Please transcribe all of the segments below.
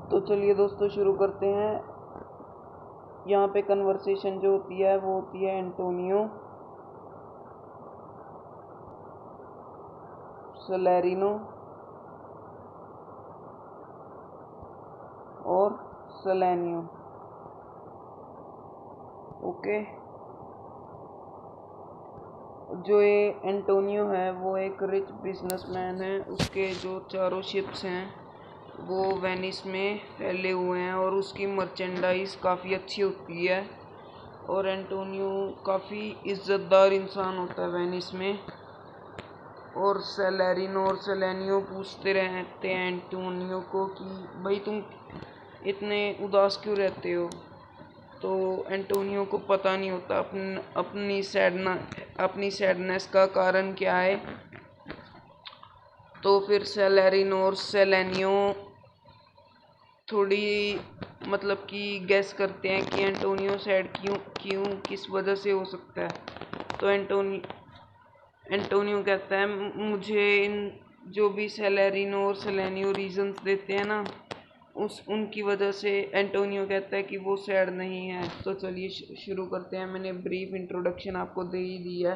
तो चलिए दोस्तों शुरू करते हैं। यहाँ पे कन्वर्सेशन जो होती है वो होती है एंटोनियो सैलेरिनो और सैलेनियो। ओके, जो ये एंटोनियो है वो एक रिच बिजनेसमैन है। उसके जो चारों शिप्स हैं वो वेनिस में फैले हुए हैं और उसकी मर्चेंडाइज काफ़ी अच्छी होती है। और एंटोनियो काफ़ी इज्जतदार इंसान होता है वेनिस में। और सैलेरिनो और सैलेनियो पूछते रहते हैं एंटोनियो को कि भाई तुम इतने उदास क्यों रहते हो। तो एंटोनियो को पता नहीं होता अपनी सैडनेस का कारण क्या है। तो फिर सैलेरिनो और सैलेनियो थोड़ी मतलब कि गैस करते हैं कि एंटोनियो सैड क्यों क्यों किस वजह से हो सकता है। तो एंटोनियो कहता है मुझे इन जो भी सैलेरिनो और सैलेनियो रीजंस देते हैं ना उनकी वजह से। एंटोनियो कहता है कि वो सैड नहीं है। तो चलिए शुरू करते हैं। मैंने ब्रीफ इंट्रोडक्शन आपको दे ही दी है।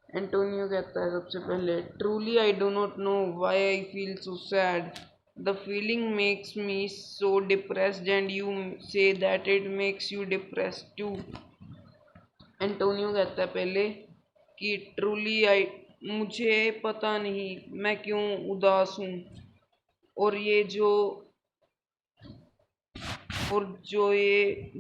एंटोनियो कहता है सबसे पहले, truly I do not know why I feel so sad, the feeling makes me so depressed and you say that it makes you depressed too. Antonio कहता है पहले कि ट्रूली आई मुझे पता नहीं मैं क्यों उदास हूँ। और ये जो ये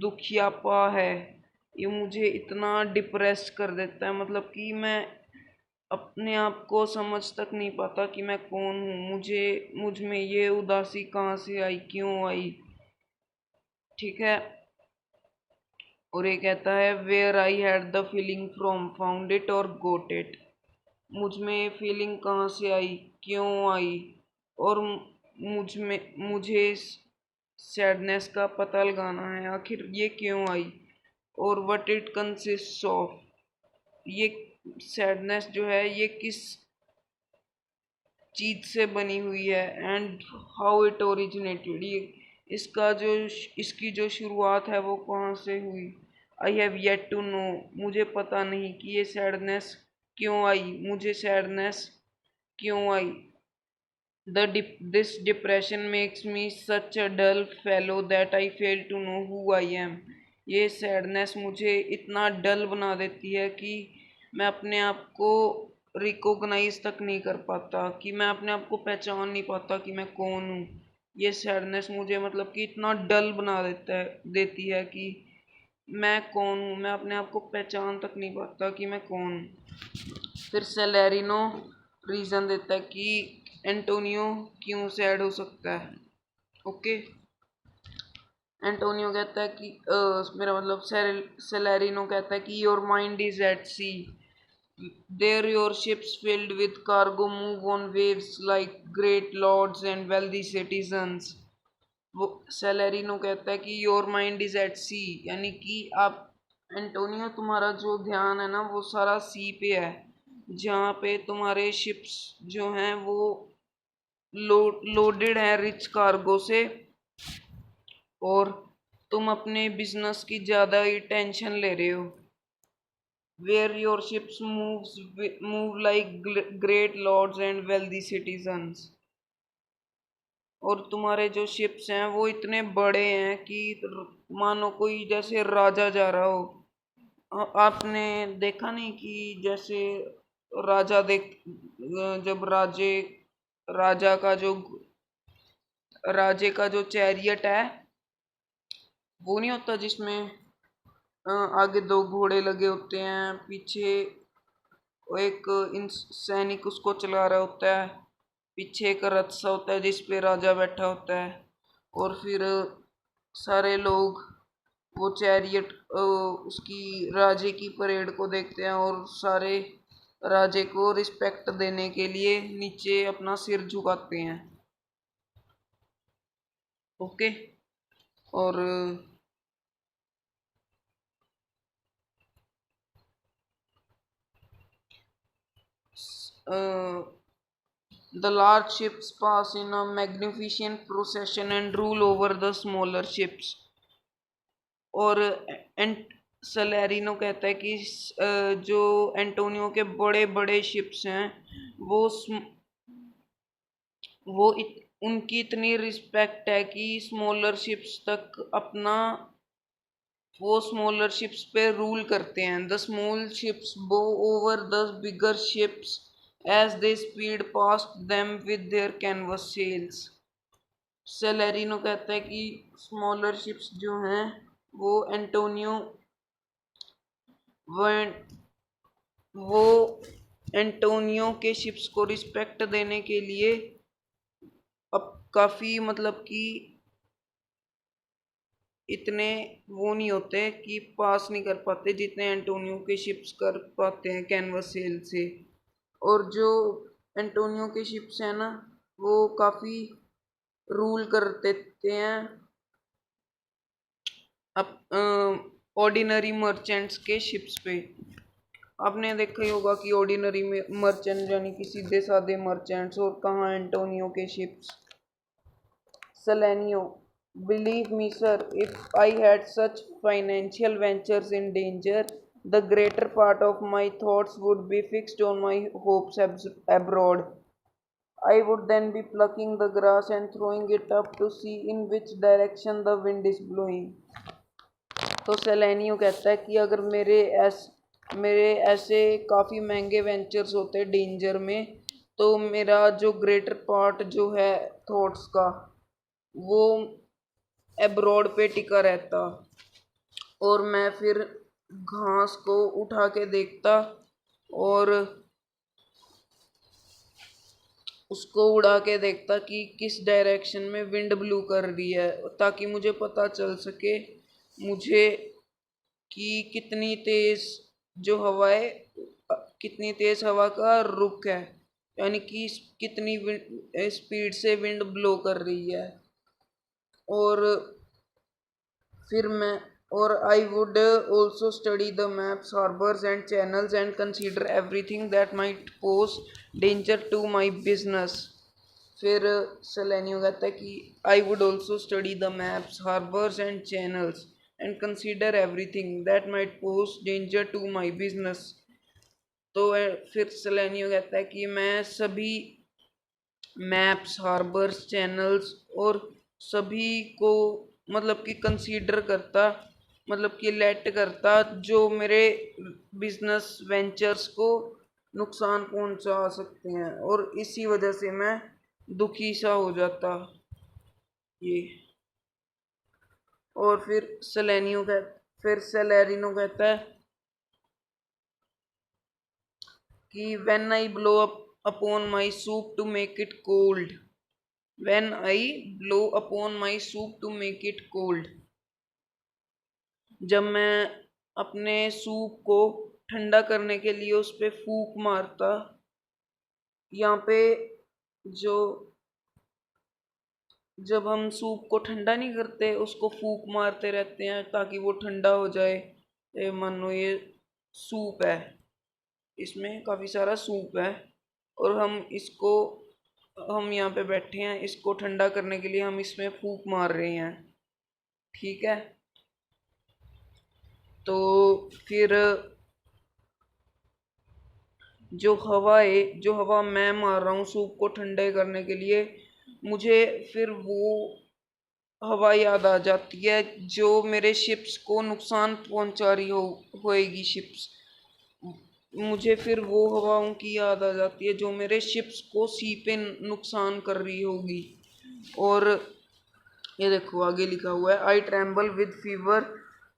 दुखियापा है ये मुझे इतना डिप्रेस कर देता है। मतलब कि मैं अपने आप को समझ तक नहीं पाता कि मैं कौन हूँ। मुझ में ये उदासी कहाँ से आई, क्यों आई। ठीक है। और ये कहता है where I had the feeling from, found it और गोट इट। मुझ में फीलिंग कहाँ से आई, क्यों आई, और मुझे सैडनेस का पता लगाना है आखिर ये क्यों आई और व्हाट इट कंसिस्ट ऑफ। ये सैडनेस जो है ये किस चीज से बनी हुई है एंड हाउ इट ओरिजिनेटेड। ये इसकी जो शुरुआत है वो कहाँ से हुई। I have yet to know, मुझे पता नहीं कि ये सैडनेस क्यों आई, मुझे सैडनेस क्यों आई। This depression makes me such a dull fellow that I fail to know who I am. ये सैडनेस मुझे इतना डल बना देती है कि मैं अपने आप को रिकॉग्नाइज तक नहीं कर पाता, कि मैं अपने आप को पहचान नहीं पाता कि मैं कौन हूँ। ये सैडनेस मुझे मतलब कि इतना डल बना देती है कि मैं कौन हूँ, मैं अपने आप को पहचान तक नहीं पाता कि मैं कौन हूँ। फिर सेलेरिनो रीजन देता है कि एंटोनियो क्यों सैड हो सकता है। ओके, एंटोनियो कहता है कि मेरा मतलब सेलेरिनो कहता है कि your mind is at sea, there your ships filled with cargo move on waves like great lords and wealthy citizens. वो सेलेरिनो कहता है कि your mind is at sea, यानी कि आप एंटोनियो तुम्हारा जो ध्यान है ना वो सारा सी पे है, जहाँ पे तुम्हारे शिप्स जो हैं वो लोडेड है रिच कार्गो से। और तुम अपने बिजनेस की ज्यादा ही टेंशन ले रहे हो। Where your ships move like great lords and wealthy citizens. और तुम्हारे जो शिप्स हैं वो इतने बड़े हैं कि मानो कोई जैसे राजा जा रहा हो। आपने देखा नहीं कि जैसे राजा देख जब राजे का जो चैरियट है वो नहीं होता जिसमें आगे दो घोड़े लगे होते हैं, पीछे एक सैनिक उसको चला रहा होता है, पीछे एक रथ सा होता है जिस पे राजा बैठा होता है। और फिर सारे लोग वो चैरियट उसकी राजे की परेड को देखते हैं और सारे राजे को रिस्पेक्ट देने के लिए नीचे अपना सिर झुकाते हैं। ओके। और The large ships pass in a magnificent procession and rule over the smaller ships. और एंट सलेरिनो कहता है कि जो एंटोनियो के बड़े बड़े शिप्स हैं वो उनकी इतनी रिस्पेक्ट है कि स्मॉलर शिप्स तक अपना वो स्मॉलर शिप्स पे रूल करते हैं. The small ships bow over the bigger ships as they speed past them with their canvas sails. Salarino कहता है कि स्मॉलर शिप्स जो हैं वो एंटोनियो वो एंटोनियो के शिप्स को रिस्पेक्ट देने के लिए अब काफी मतलब कि इतने वो नहीं होते कि पास नहीं कर पाते जितने एंटोनियो के शिप्स कर पाते हैं कैनवस सेल से. और जो एंटोनियो के शिप्स हैं ना वो काफी रूल कर देते हैं अब ऑर्डिनरी मर्चेंट्स के शिप्स पे. आपने देखा ही होगा कि ऑर्डिनरी मर्चेंट यानी कि सीधे साधे मर्चेंट्स और कहाँ एंटोनियो के ships. Salenio, believe me, sir, if I had such financial ventures in danger, the greater part of my thoughts would be fixed on my hopes abroad. I would then be plucking the grass and throwing it up to see in which direction the wind is blowing. तो सेलेनियो कहता है कि अगर मेरे ऐसे काफ़ी महंगे ventures होते डेंजर में तो मेरा जो ग्रेटर पार्ट जो है थॉट्स का वो एब्रॉड पे टिका रहता और मैं फिर घास को उठा के देखता और उसको उड़ा के देखता कि किस डायरेक्शन में विंड ब्लू कर रही है ताकि मुझे पता चल सके मुझे कि कितनी तेज हवा का रुख है यानी कि कितनी स्पीड से विंड ब्लो कर रही है. और फिर मैं और I would also study the maps, harbors and channels and consider everything that might pose danger to my business. फिर सेलेनियो कहता है कि I would also study the maps, harbors and channels and consider everything that might pose danger to my business. तो फिर Salanio कहता है कि मैं सभी मैप्स, हार्बर्स, चैनल्स और सभी को मतलब कि कंसीडर करता मतलब कि लेट करता जो मेरे बिजनेस वेंचर्स को नुकसान पहुंचा सकते हैं और इसी वजह से मैं दुखी सा हो जाता ये. और फिर सेलेरिनो कहता है कि when I blow up upon my soup to make it cold. When I blow upon my soup to make it cold. जब मैं अपने सूप को ठंडा करने के लिए उस पे फूंक मारता. यहाँ पे जो जब हम सूप को ठंडा नहीं करते उसको फूंक मारते रहते हैं ताकि वो ठंडा हो जाए. मानो ये सूप है इसमें काफ़ी सारा सूप है और हम यहाँ पे बैठे हैं इसको ठंडा करने के लिए हम इसमें फूंक मार रहे हैं. ठीक है तो फिर जो हवा मैं मार रहा हूँ सूप को ठंडे करने के लिए मुझे फिर वो हवा याद आ जाती है जो मेरे शिप्स को नुकसान पहुंचा रही होएगी शिप्स. मुझे फिर वो हवाओं की याद आ जाती है जो मेरे शिप्स को सी पे नुकसान कर रही होगी. और ये देखो आगे लिखा हुआ है I tremble with fever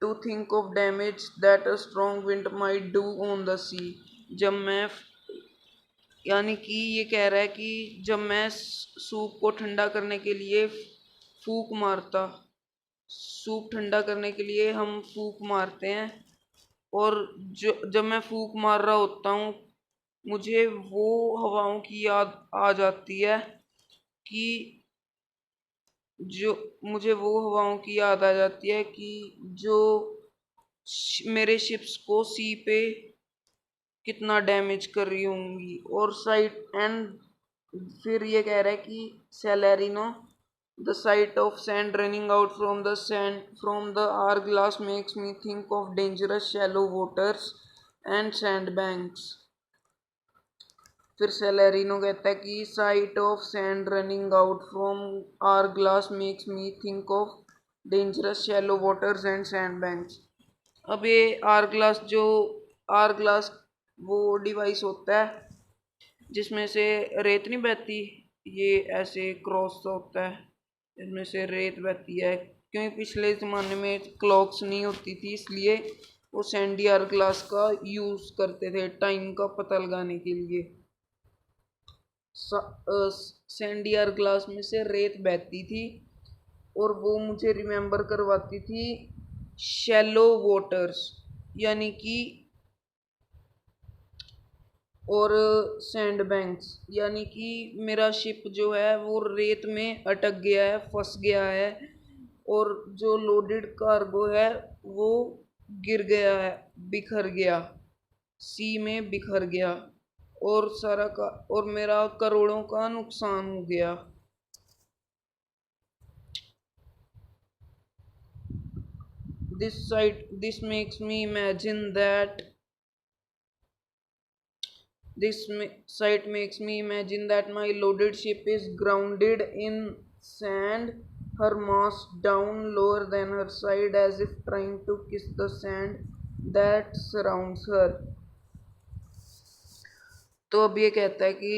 to think of damage that a strong wind might do on the sea. जब मैं यानी कि ये कह रहा है कि जब मैं सूप को ठंडा करने के लिए फूंक मारता सूप ठंडा करने के लिए हम फूंक मारते हैं और जब मैं फूंक मार रहा होता हूँ मुझे वो हवाओं की याद आ जाती है कि जो मेरे शिप्स को सी पे कितना डैमेज कर रही होंगी. और फिर ये कह रहा है कि Salarino the sight of sand running out from the hourglass makes me think of dangerous shallow waters and sandbanks. फिर सेलेरिनो कहता है कि sight of sand running out from hourglass makes me think of dangerous shallow waters and sandbanks. अब ये are glass वो device होता है जिसमें से रेत नहीं बहती, ये ऐसे क्रॉस सा होता है, इसमें से रेत बहती है। क्योंकि पिछले ज़माने में क्लॉक्स नहीं होती थी, इसलिए वो सैंडी आर ग्लास का यूज़ करते थे टाइम का पता लगाने के लिए। सैंडी आर ग्लास में से रेत बहती थी और वो मुझे रिमेम्बर करवाती थी शैलो वाटर्स, यानी कि और सैंड बैंक्स, यानी कि मेरा शिप जो है वो रेत में अटक गया है, फंस गया है, और जो लोडेड कार्गो है वो गिर गया है, बिखर गया, सी में बिखर गया, और और मेरा करोड़ों का नुकसान हो गया। This makes me imagine that This sight makes me imagine that my loaded ship is grounded in sand, her mast down lower than her side as if trying to kiss the sand that surrounds her। तो अब ये कहता है कि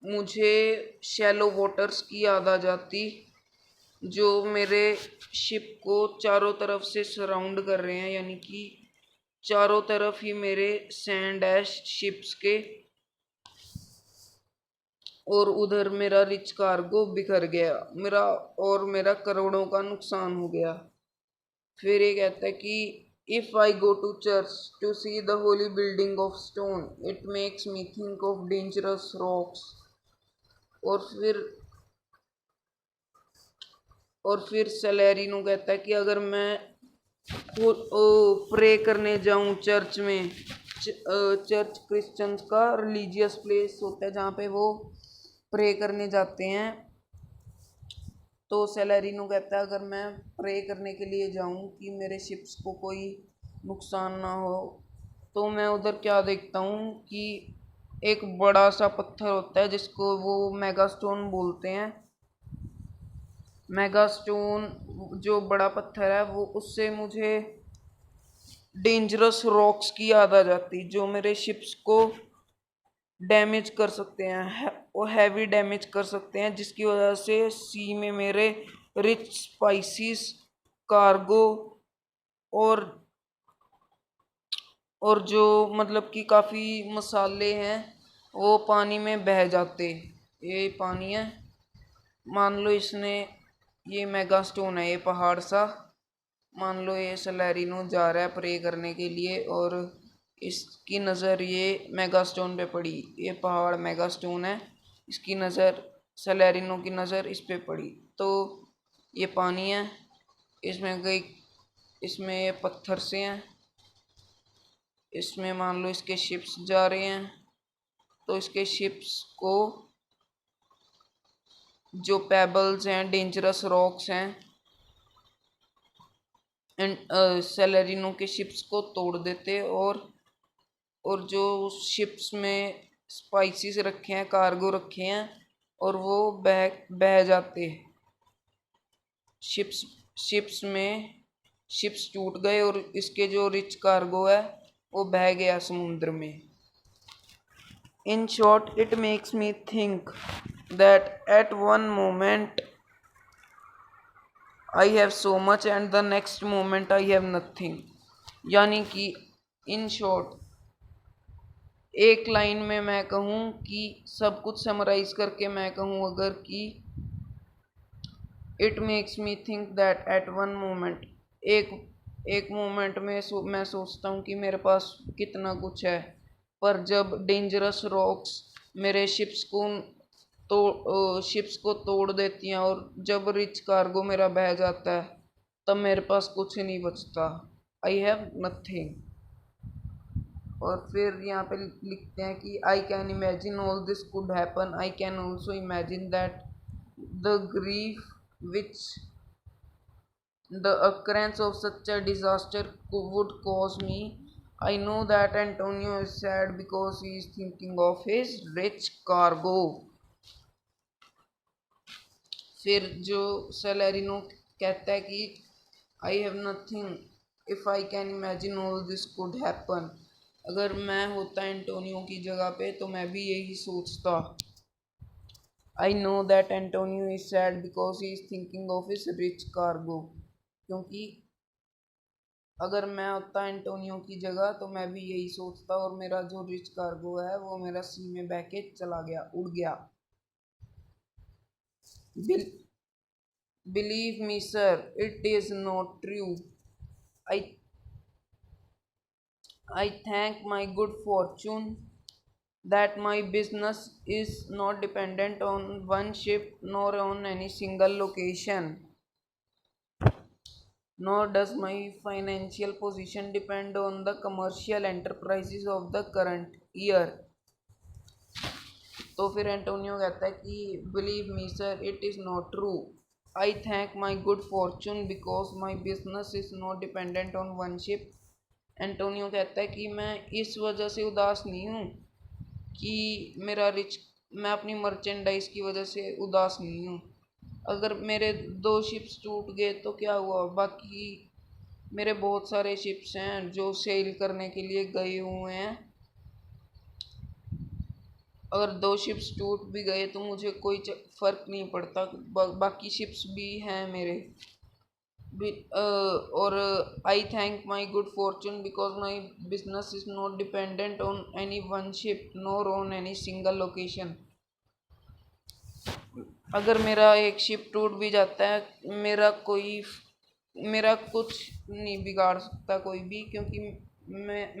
मुझे shallow waters की याद आ जाती जो मेरे शिप को चारों तरफ से सराउंड कर रहे हैं, यानी कि चारों तरफ ही मेरे सैंड है शिप्स के, और उधर मेरा रिच कार्गो बिखर गया, मेरा करोड़ों का नुकसान हो गया। फिर ये कहता है कि if I go to church to see the holy building of stone it makes me think of dangerous rocks. और फिर सेलेरिनो कहता है कि अगर मैं प्रे करने जाऊं चर्च में, चर्च क्रिश्चियंस का रिलीजियस प्लेस होता है जहाँ पे वो प्रे करने जाते हैं, तो सेलेरिनो कहता है अगर मैं प्रे करने के लिए जाऊं कि मेरे शिप्स को कोई नुकसान ना हो, तो मैं उधर क्या देखता हूँ कि एक बड़ा सा पत्थर होता है जिसको वो मेगास्टोन बोलते हैं। मेगास्टोन जो बड़ा पत्थर है वो, उससे मुझे डेंजरस रॉक्स की याद आ जाती जो मेरे शिप्स को डैमेज कर सकते हैं, वो हैवी डैमेज कर सकते हैं, जिसकी वजह से सी में मेरे रिच स्पाइसिस कार्गो और जो मतलब कि काफ़ी मसाले हैं वो पानी में बह जाते। ये पानी है, मान लो इसने, ये मेगा स्टोन है, ये पहाड़ सा, मान लो ये सेलेरिनो जा रहा है प्रे करने के लिए और इसकी नज़र ये मेगा स्टोन पे पड़ी, ये पहाड़ मेगा स्टोन है, इसकी नज़र, सेलेरिनो की नज़र इस पे पड़ी, तो ये पानी है, इसमें ये पत्थर से हैं, इसमें मान लो इसके शिप्स जा रहे हैं, तो इसके शिप्स को जो पेबल्स हैं, डेंजरस रॉक्स हैं, एंड सेलेरिनो के शिप्स को तोड़ देते, और जो शिप्स में स्पाइसेस रखे हैं, कार्गो रखे हैं, और वो बह जाते। शिप्स शिप्स टूट गए और इसके जो रिच कार्गो है वो बह गया समुद्र में। In short it makes me think that at one moment I have so much and the next moment I have nothing। यानी कि इन शॉर्ट, एक लाइन में मैं कहूँ कि सब कुछ समराइज करके मैं कहूँ अगर कि it makes me think that at one moment, एक मोमेंट में मैं सोचता हूँ कि मेरे पास कितना कुछ है, पर जब डेंजरस रॉक्स मेरे शिप्स को तोड़ देती हैं और जब रिच कार्गो मेरा बह जाता है तब मेरे पास कुछ नहीं बचता। I have nothing. और फिर यहाँ पे लिखते हैं कि I can imagine all this could happen, I can also imagine that the grief which the occurrence of such a disaster would cause me. I know that Antonio is sad because he is thinking of his rich cargo. फिर जो सेलेरिनो कहता है कि I have nothing if I can imagine all this could happen. अगर मैं होता Antonio की जगह पे तो मैं भी यही सोचता। I know that Antonio is sad because he is thinking of his rich cargo. क्योंकि अगर मैं होता एंटोनियो की जगह तो मैं भी यही सोचता और मेरा जो रिच कार्गो है वो मेरा सी में बह के चला गया, उड़ गया। Believe me, sir, it is not true. I I thank my good fortune that my business is not dependent on one ship nor on any single location, nor does my financial position depend on the commercial enterprises of the current year. तो फिर Antonio कहता है कि believe me sir it is not true. I thank my good Fortune because my business is not dependent on one ship. Antonio कहता है कि मैं इस वजह से उदास नहीं हूँ कि मैं अपनी मर्चेंडाइज की वजह से उदास नहीं हूँ। अगर मेरे 2 शिप्स टूट गए तो क्या हुआ, बाकी मेरे बहुत सारे शिप्स हैं जो सेल करने के लिए गए हुए हैं। अगर 2 शिप्स टूट भी गए तो मुझे कोई फर्क नहीं पड़ता, बाकी शिप्स भी हैं मेरे और आई thank my good Fortune because my business is not dependent on any one ship nor on any single location. अगर मेरा एक शिप टूट भी जाता है मेरा कुछ नहीं बिगाड़ सकता कोई भी, क्योंकि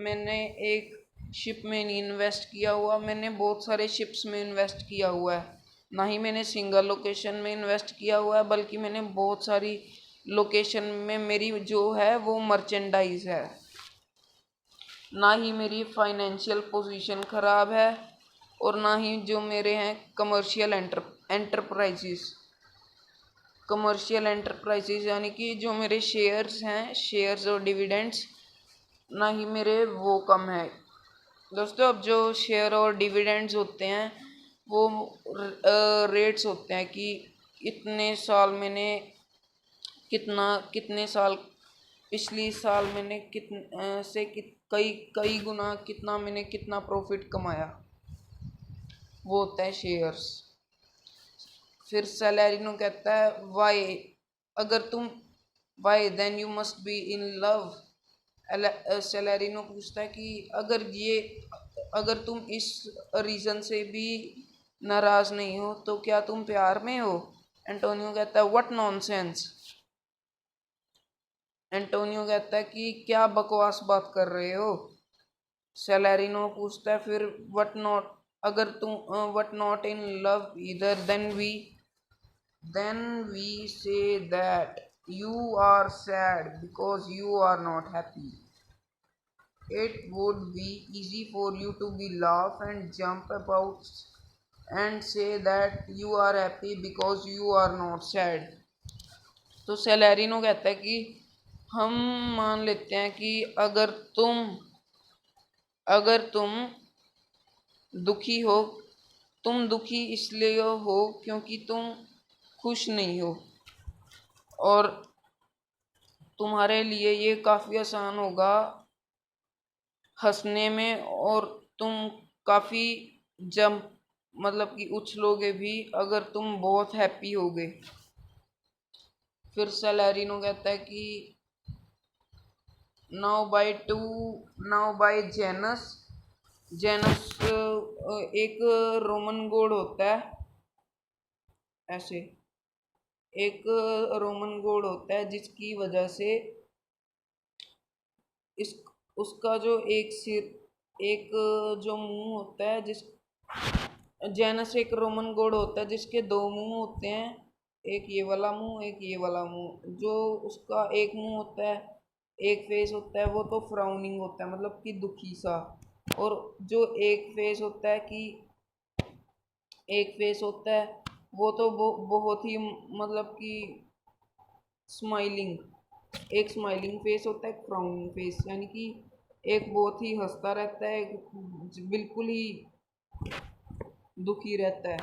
मैंने एक शिप में नहीं इन्वेस्ट किया हुआ, मैंने बहुत सारे शिप्स में इन्वेस्ट किया हुआ है। ना ही मैंने सिंगल लोकेशन में इन्वेस्ट किया हुआ है, बल्कि मैंने बहुत सारी लोकेशन में मेरी जो है वो मर्चेंडाइज है। ना ही मेरी फाइनेंशियल पोजीशन ख़राब है और ना ही जो मेरे हैं कमर्शियल एंटरप्राइजेज यानी कि जो मेरे शेयर्स और डिविडेंड्स, ना ही मेरे वो कम है। दोस्तों, अब जो शेयर और डिविडेंड्स होते हैं वो रेट्स होते हैं कि इतने साल मैंने कितने साल पिछली साल मैंने कई गुना कितना प्रॉफिट कमाया, वो होता है शेयर्स। फिर सैलरिनो कहता है why then you must be in love. Salarino पूछता है कि अगर तुम इस रीज़न से भी नाराज नहीं हो तो क्या तुम प्यार में हो। एंटोनियो कहता है व्हाट नॉनसेंस। एंटोनियो कहता है कि क्या बकवास बात कर रहे हो। सैलरिनो पूछता है फिर what not in love either then we say that you are sad because you are not happy. It would be easy for you to be laugh and jump about and say that you are happy because you are not sad. तो सैलरिनो कहता है कि हम मान लेते हैं कि अगर तुम दुखी हो, तुम दुखी इसलिए हो क्योंकि तुम खुश नहीं हो, और तुम्हारे लिए ये काफ़ी आसान होगा हंसने में, और तुम काफ़ी मतलब कि उछलोगे भी अगर तुम बहुत हैप्पी होगे। फिर सैलरिनो कहता है कि नाउ बाय जेनस एक रोमन गॉड होता है, ऐसे एक रोमन गॉड होता है जिसकी वजह से उसका जो एक जो मुंह होता है जेनस एक रोमन गॉड होता है जिसके 2 मुंह होते हैं, एक ये वाला मुंह एक ये वाला मुंह। जो उसका एक मुंह होता है, एक फेस होता है, वो तो फ्राउनिंग होता है, मतलब कि दुखी सा। और जो एक फेस होता है कि एक फेस होता है वो तो बहुत ही मतलब कि स्माइलिंग, एक स्माइलिंग फेस होता है, एक फ्राउनिंग फेस, यानी कि एक बहुत ही हंसता रहता है, एक बिल्कुल ही दुखी रहता है।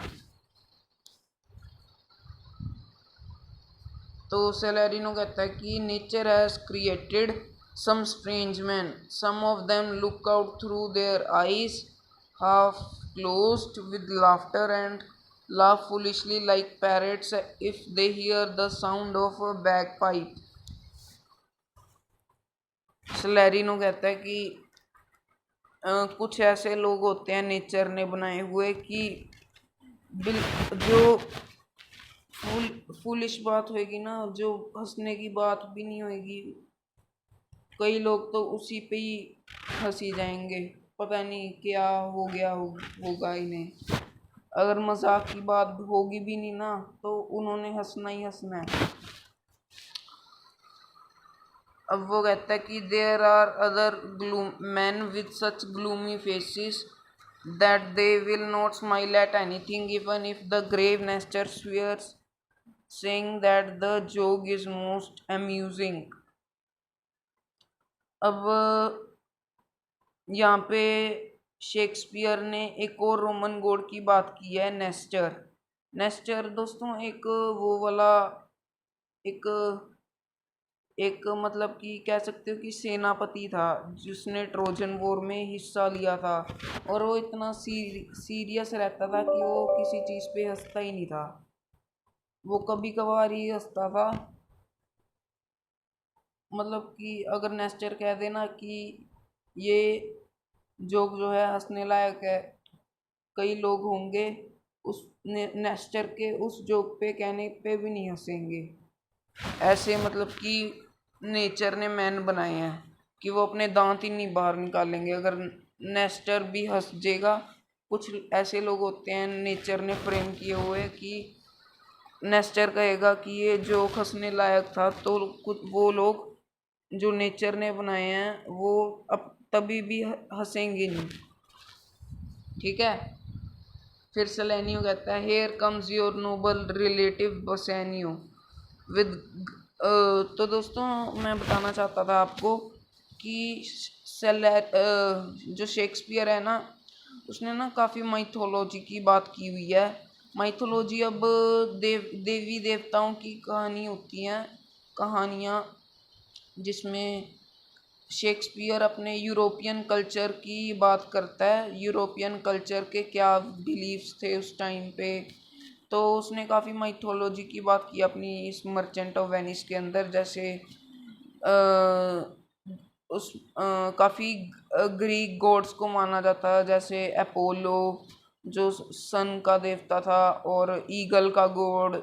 तो सेलेरिनो कहता है कि nature has created some strange man, some of them look out through their eyes half closed with laughter and laugh foolishly like parrots if they hear the sound of a bagpipe। सलेरिनो कहता है कि कुछ ऐसे लोग होते हैं nature ने बनाए हुए कि जो फूलिश बात होगी ना, जो हंसने की बात भी नहीं होगी, कई लोग तो उसी पे ही हंसी जाएंगे, पता नहीं क्या हो गया होगा इन्हें। अगर मजाक की बात होगी भी नहीं ना तो उन्होंने हंसना ही हंसना है। अब वो कहता है कि there are other man with such gloomy faces that they will not smile at anything even if the grave Nestor swears saying that the joke is most amusing. अब यहाँ पे शेक्सपियर ने एक और रोमन गॉड की बात की है, नेस्टर। नेस्टर दोस्तों एक वो वाला एक एक मतलब कि कह सकते हो कि सेनापति था जिसने ट्रोजन वॉर में हिस्सा लिया था, और वो इतना सीरियस रहता था कि वो किसी चीज़ पे हंसता ही नहीं था, वो कभी कभार ही हंसता था। मतलब कि अगर नेस्टर कह देना कि ये जोक जो है हंसने लायक है, कई लोग होंगे उस नेस्टर के उस जोक पे कहने पे भी नहीं हंसेंगे। ऐसे मतलब कि नेचर ने मैन बनाए हैं कि वो अपने दांत ही नहीं बाहर निकालेंगे अगर नेस्टर भी हंस जाएगा। कुछ ऐसे लोग होते हैं नेचर ने फ्रेम किए हुए कि नेस्टर कहेगा कि ये जोक हंसने लायक था, तो कुछ वो लोग जो नेचर ने बनाए हैं वो अब तभी भी हंसेंगे नहीं। ठीक है। फिर सेलेनियो कहता है here comes your noble relative Bassanio with. तो दोस्तों मैं बताना चाहता था आपको कि जो शेक्सपियर है ना, उसने ना काफ़ी माइथोलॉजी की बात की हुई है। माइथोलॉजी अब देवी देवताओं की कहानी होती हैं, कहानियाँ जिसमें शेक्सपियर अपने यूरोपियन कल्चर की बात करता है, यूरोपियन कल्चर के क्या बिलीव्स थे उस टाइम पे। तो उसने काफ़ी माइथोलॉजी की बात की अपनी इस मर्चेंट ऑफ वेनिस के अंदर, जैसे काफ़ी ग्रीक गॉड्स को माना जाता है, जैसे अपोलो जो सन का देवता था, और ईगल का गॉड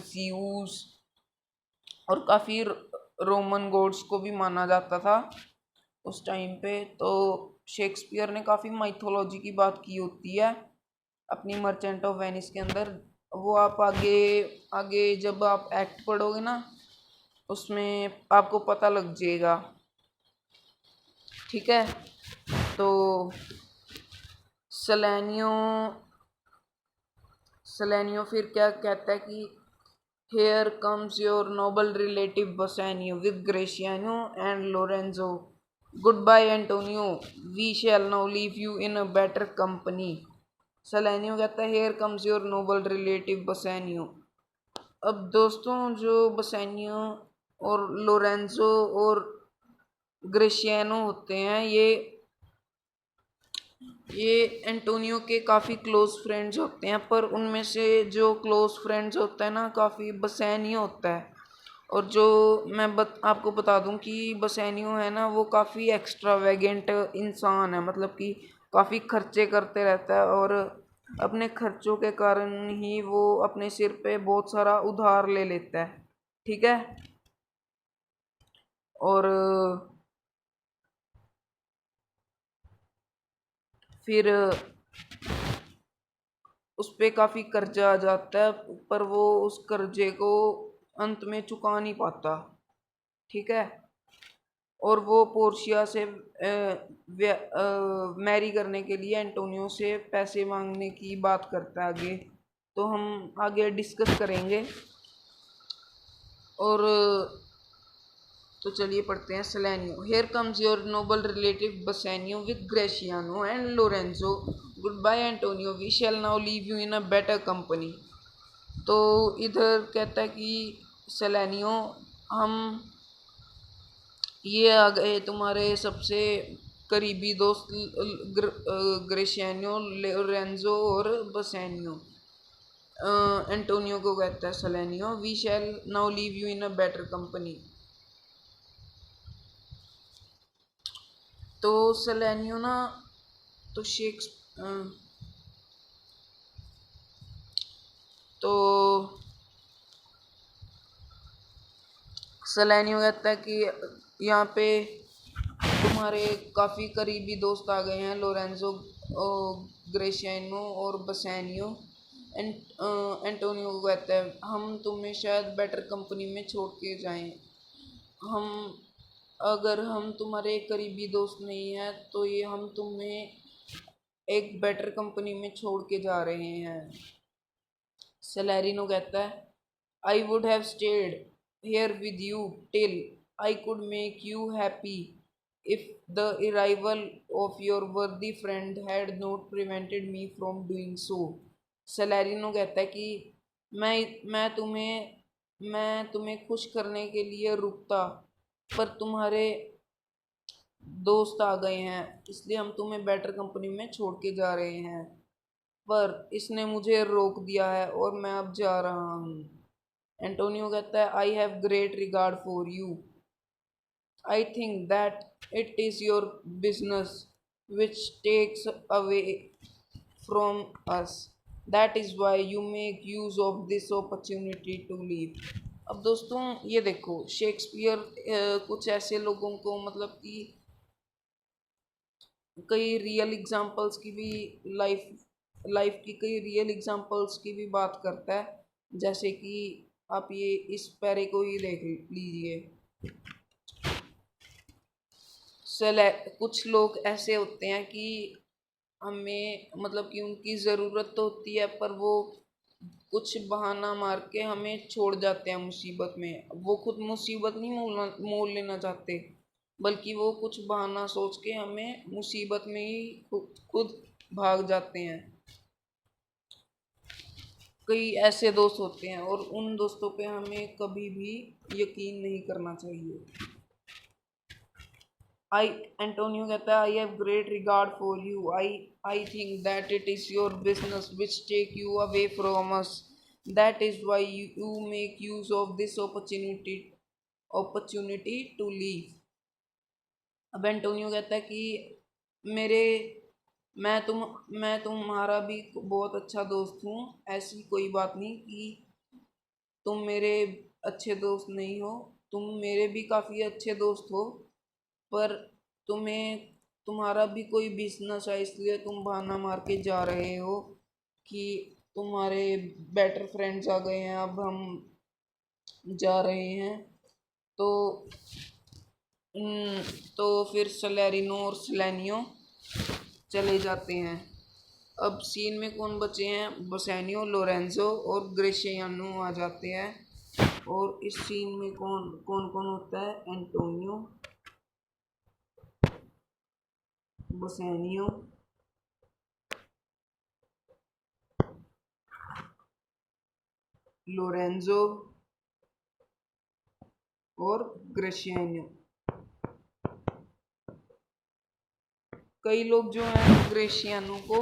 ज़्यूस, और काफ़ी रोमन गॉड्स को भी माना जाता था उस टाइम पे। तो शेक्सपियर ने काफ़ी माइथोलॉजी की बात की होती है अपनी मर्चेंट ऑफ वेनिस के अंदर। वो आप आगे आगे जब आप एक्ट पढ़ोगे ना उसमें आपको पता लग जाएगा। ठीक है। तो सेलेनियो सेलेनियो फिर क्या कहता है कि here comes your noble relative Bassanio with Graciano and Lorenzo. Goodbye, Antonio. We shall now leave you in a better company. सेलेनियो कहता है here comes your noble relative Bassanio। अब दोस्तों जो बसैनियो और लोरेंजो और ग्रेशियानो होते हैं, ये एंटोनियो के काफ़ी क्लोज फ्रेंड्स होते हैं, पर उनमें से जो क्लोज फ्रेंड्स होता है ना काफ़ी बसैनियो होता है। और जो मैं आपको बता दूं कि बसैनियो है ना वो काफ़ी एक्स्ट्रावेगेंट इंसान है, मतलब कि काफ़ी खर्चे करते रहता है, और अपने खर्चों के कारण ही वो अपने सिर पे बहुत सारा उधार ले लेता है। ठीक है। और फिर उस पे काफ़ी कर्जा आ जाता है, पर वो उस कर्जे को अंत में चुका नहीं पाता। ठीक है। और वो पोर्शिया से मैरी करने के लिए एंटोनियो से पैसे मांगने की बात करता है आगे। तो हम आगे डिस्कस करेंगे। और तो चलिए पढ़ते हैं Salanio. Here comes your noble relative Bassanio with Gratiano and Lorenzo. Goodbye Antonio, we shall now leave you in a better company. तो इधर कहता है कि सेलेनियो, हम ये आ गए तुम्हारे सबसे करीबी दोस्त ग्रेशियानो, लोरेंजो और बसेनियो। एंटोनियो को कहता है Salanio, we shall now leave you in a better company. तो सेलेनियो ना, तो तो सेलेनियो कहता है कि यहाँ पे तुम्हारे काफ़ी करीबी दोस्त आ गए हैं, लोरेंजो, ग्रेशियानो और बसेनियो। एंटोनियो को कहता है हम तुम्हें शायद बेटर कंपनी में छोड़ के जाएं। हम अगर हम तुम्हारे करीबी दोस्त नहीं हैं तो ये हम तुम्हें एक बेटर कंपनी में छोड़ के जा रहे हैं। सेलेरिनो कहता है I would have stayed here with you till I could make you happy if the arrival of your worthy friend had not prevented me from doing so। सेलेरिनो कहता है कि मैं तुम्हें खुश करने के लिए रुकता, पर तुम्हारे दोस्त आ गए हैं इसलिए हम तुम्हें बेटर कंपनी में छोड़ के जा रहे हैं, पर इसने मुझे रोक दिया है और मैं अब जा रहा हूँ। एंटोनियो कहता है I have great regard for you, I think that it is your business which takes away from us, that is why you make use of this opportunity to leave. अब दोस्तों ये देखो, शेक्सपियर कुछ ऐसे लोगों को, मतलब कि कई रियल एग्जांपल्स की भी, लाइफ की कई रियल एग्जांपल्स की भी बात करता है। जैसे कि आप ये इस पैरे को ही देख लीजिए। कुछ लोग ऐसे होते हैं कि हमें, मतलब कि उनकी ज़रूरत तो होती है पर वो कुछ बहाना मार के हमें छोड़ जाते हैं मुसीबत में। वो खुद मुसीबत नहीं मोल लेना चाहते, बल्कि वो कुछ बहाना सोच के हमें मुसीबत में ही खुद भाग जाते हैं। कई ऐसे दोस्त होते हैं और उन दोस्तों पे हमें कभी भी यकीन नहीं करना चाहिए। एंटोनियो कहता है I have great regard for you, I think that it is your business which take you away from us, that is why you make use of this opportunity to leave. अब Antonio कहता है कि मेरे मैं तुम्हारा भी बहुत अच्छा दोस्त हूँ। ऐसी कोई बात नहीं कि तुम मेरे अच्छे दोस्त नहीं हो, तुम मेरे भी काफ़ी अच्छे दोस्त हो, पर तुम्हारा भी कोई बिजनेस है इसलिए तुम बहाना मार के जा रहे हो कि तुम्हारे बेटर फ्रेंड्स आ गए हैं, अब हम जा रहे हैं। तो तो फिर सेलेरिनो और सेलेनियो चले जाते हैं। अब सीन में कौन बचे हैं? बसेनियो, लोरेंजो और ग्रेशियानो आ जाते हैं। और इस सीन में कौन कौन कौन होता है? एंटोनियो, बसेनियो, लोरेंजो और ग्रेशियानो। कई लोग जो हैं ग्रेशियानो को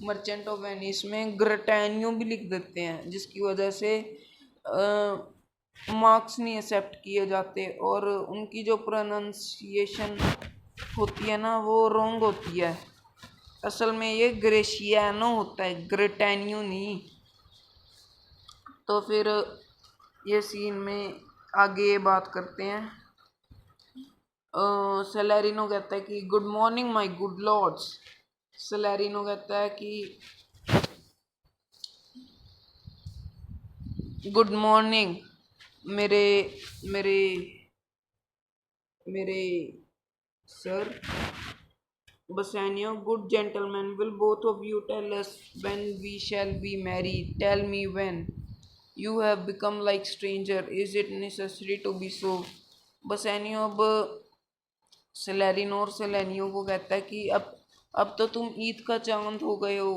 मर्चेंट ऑफ वेनिस में ग्रेटैनियो भी लिख देते हैं, जिसकी वजह से मार्क्स नहीं एक्सेप्ट किए जाते और उनकी जो प्रोनाउंसिएशन होती है ना वो रॉन्ग होती है। असल में ये ग्रेशियानो होता है, ग्रेटैनियो नहीं। तो फिर ये सीन में आगे बात करते हैं। सेलेरिनो कहता है कि good morning my good lords. Salarino कहता है कि गुड मॉर्निंग मेरे मेरे मेरे sir Bassanio, good gentleman, will both of you tell us when we shall be married? Tell me when. You have become like stranger. Is it necessary to be so? Bassanio अब सेलेरिनोर सेलेनियो को कहता है कि अब तो तुम ईद का चांद हो गए हो।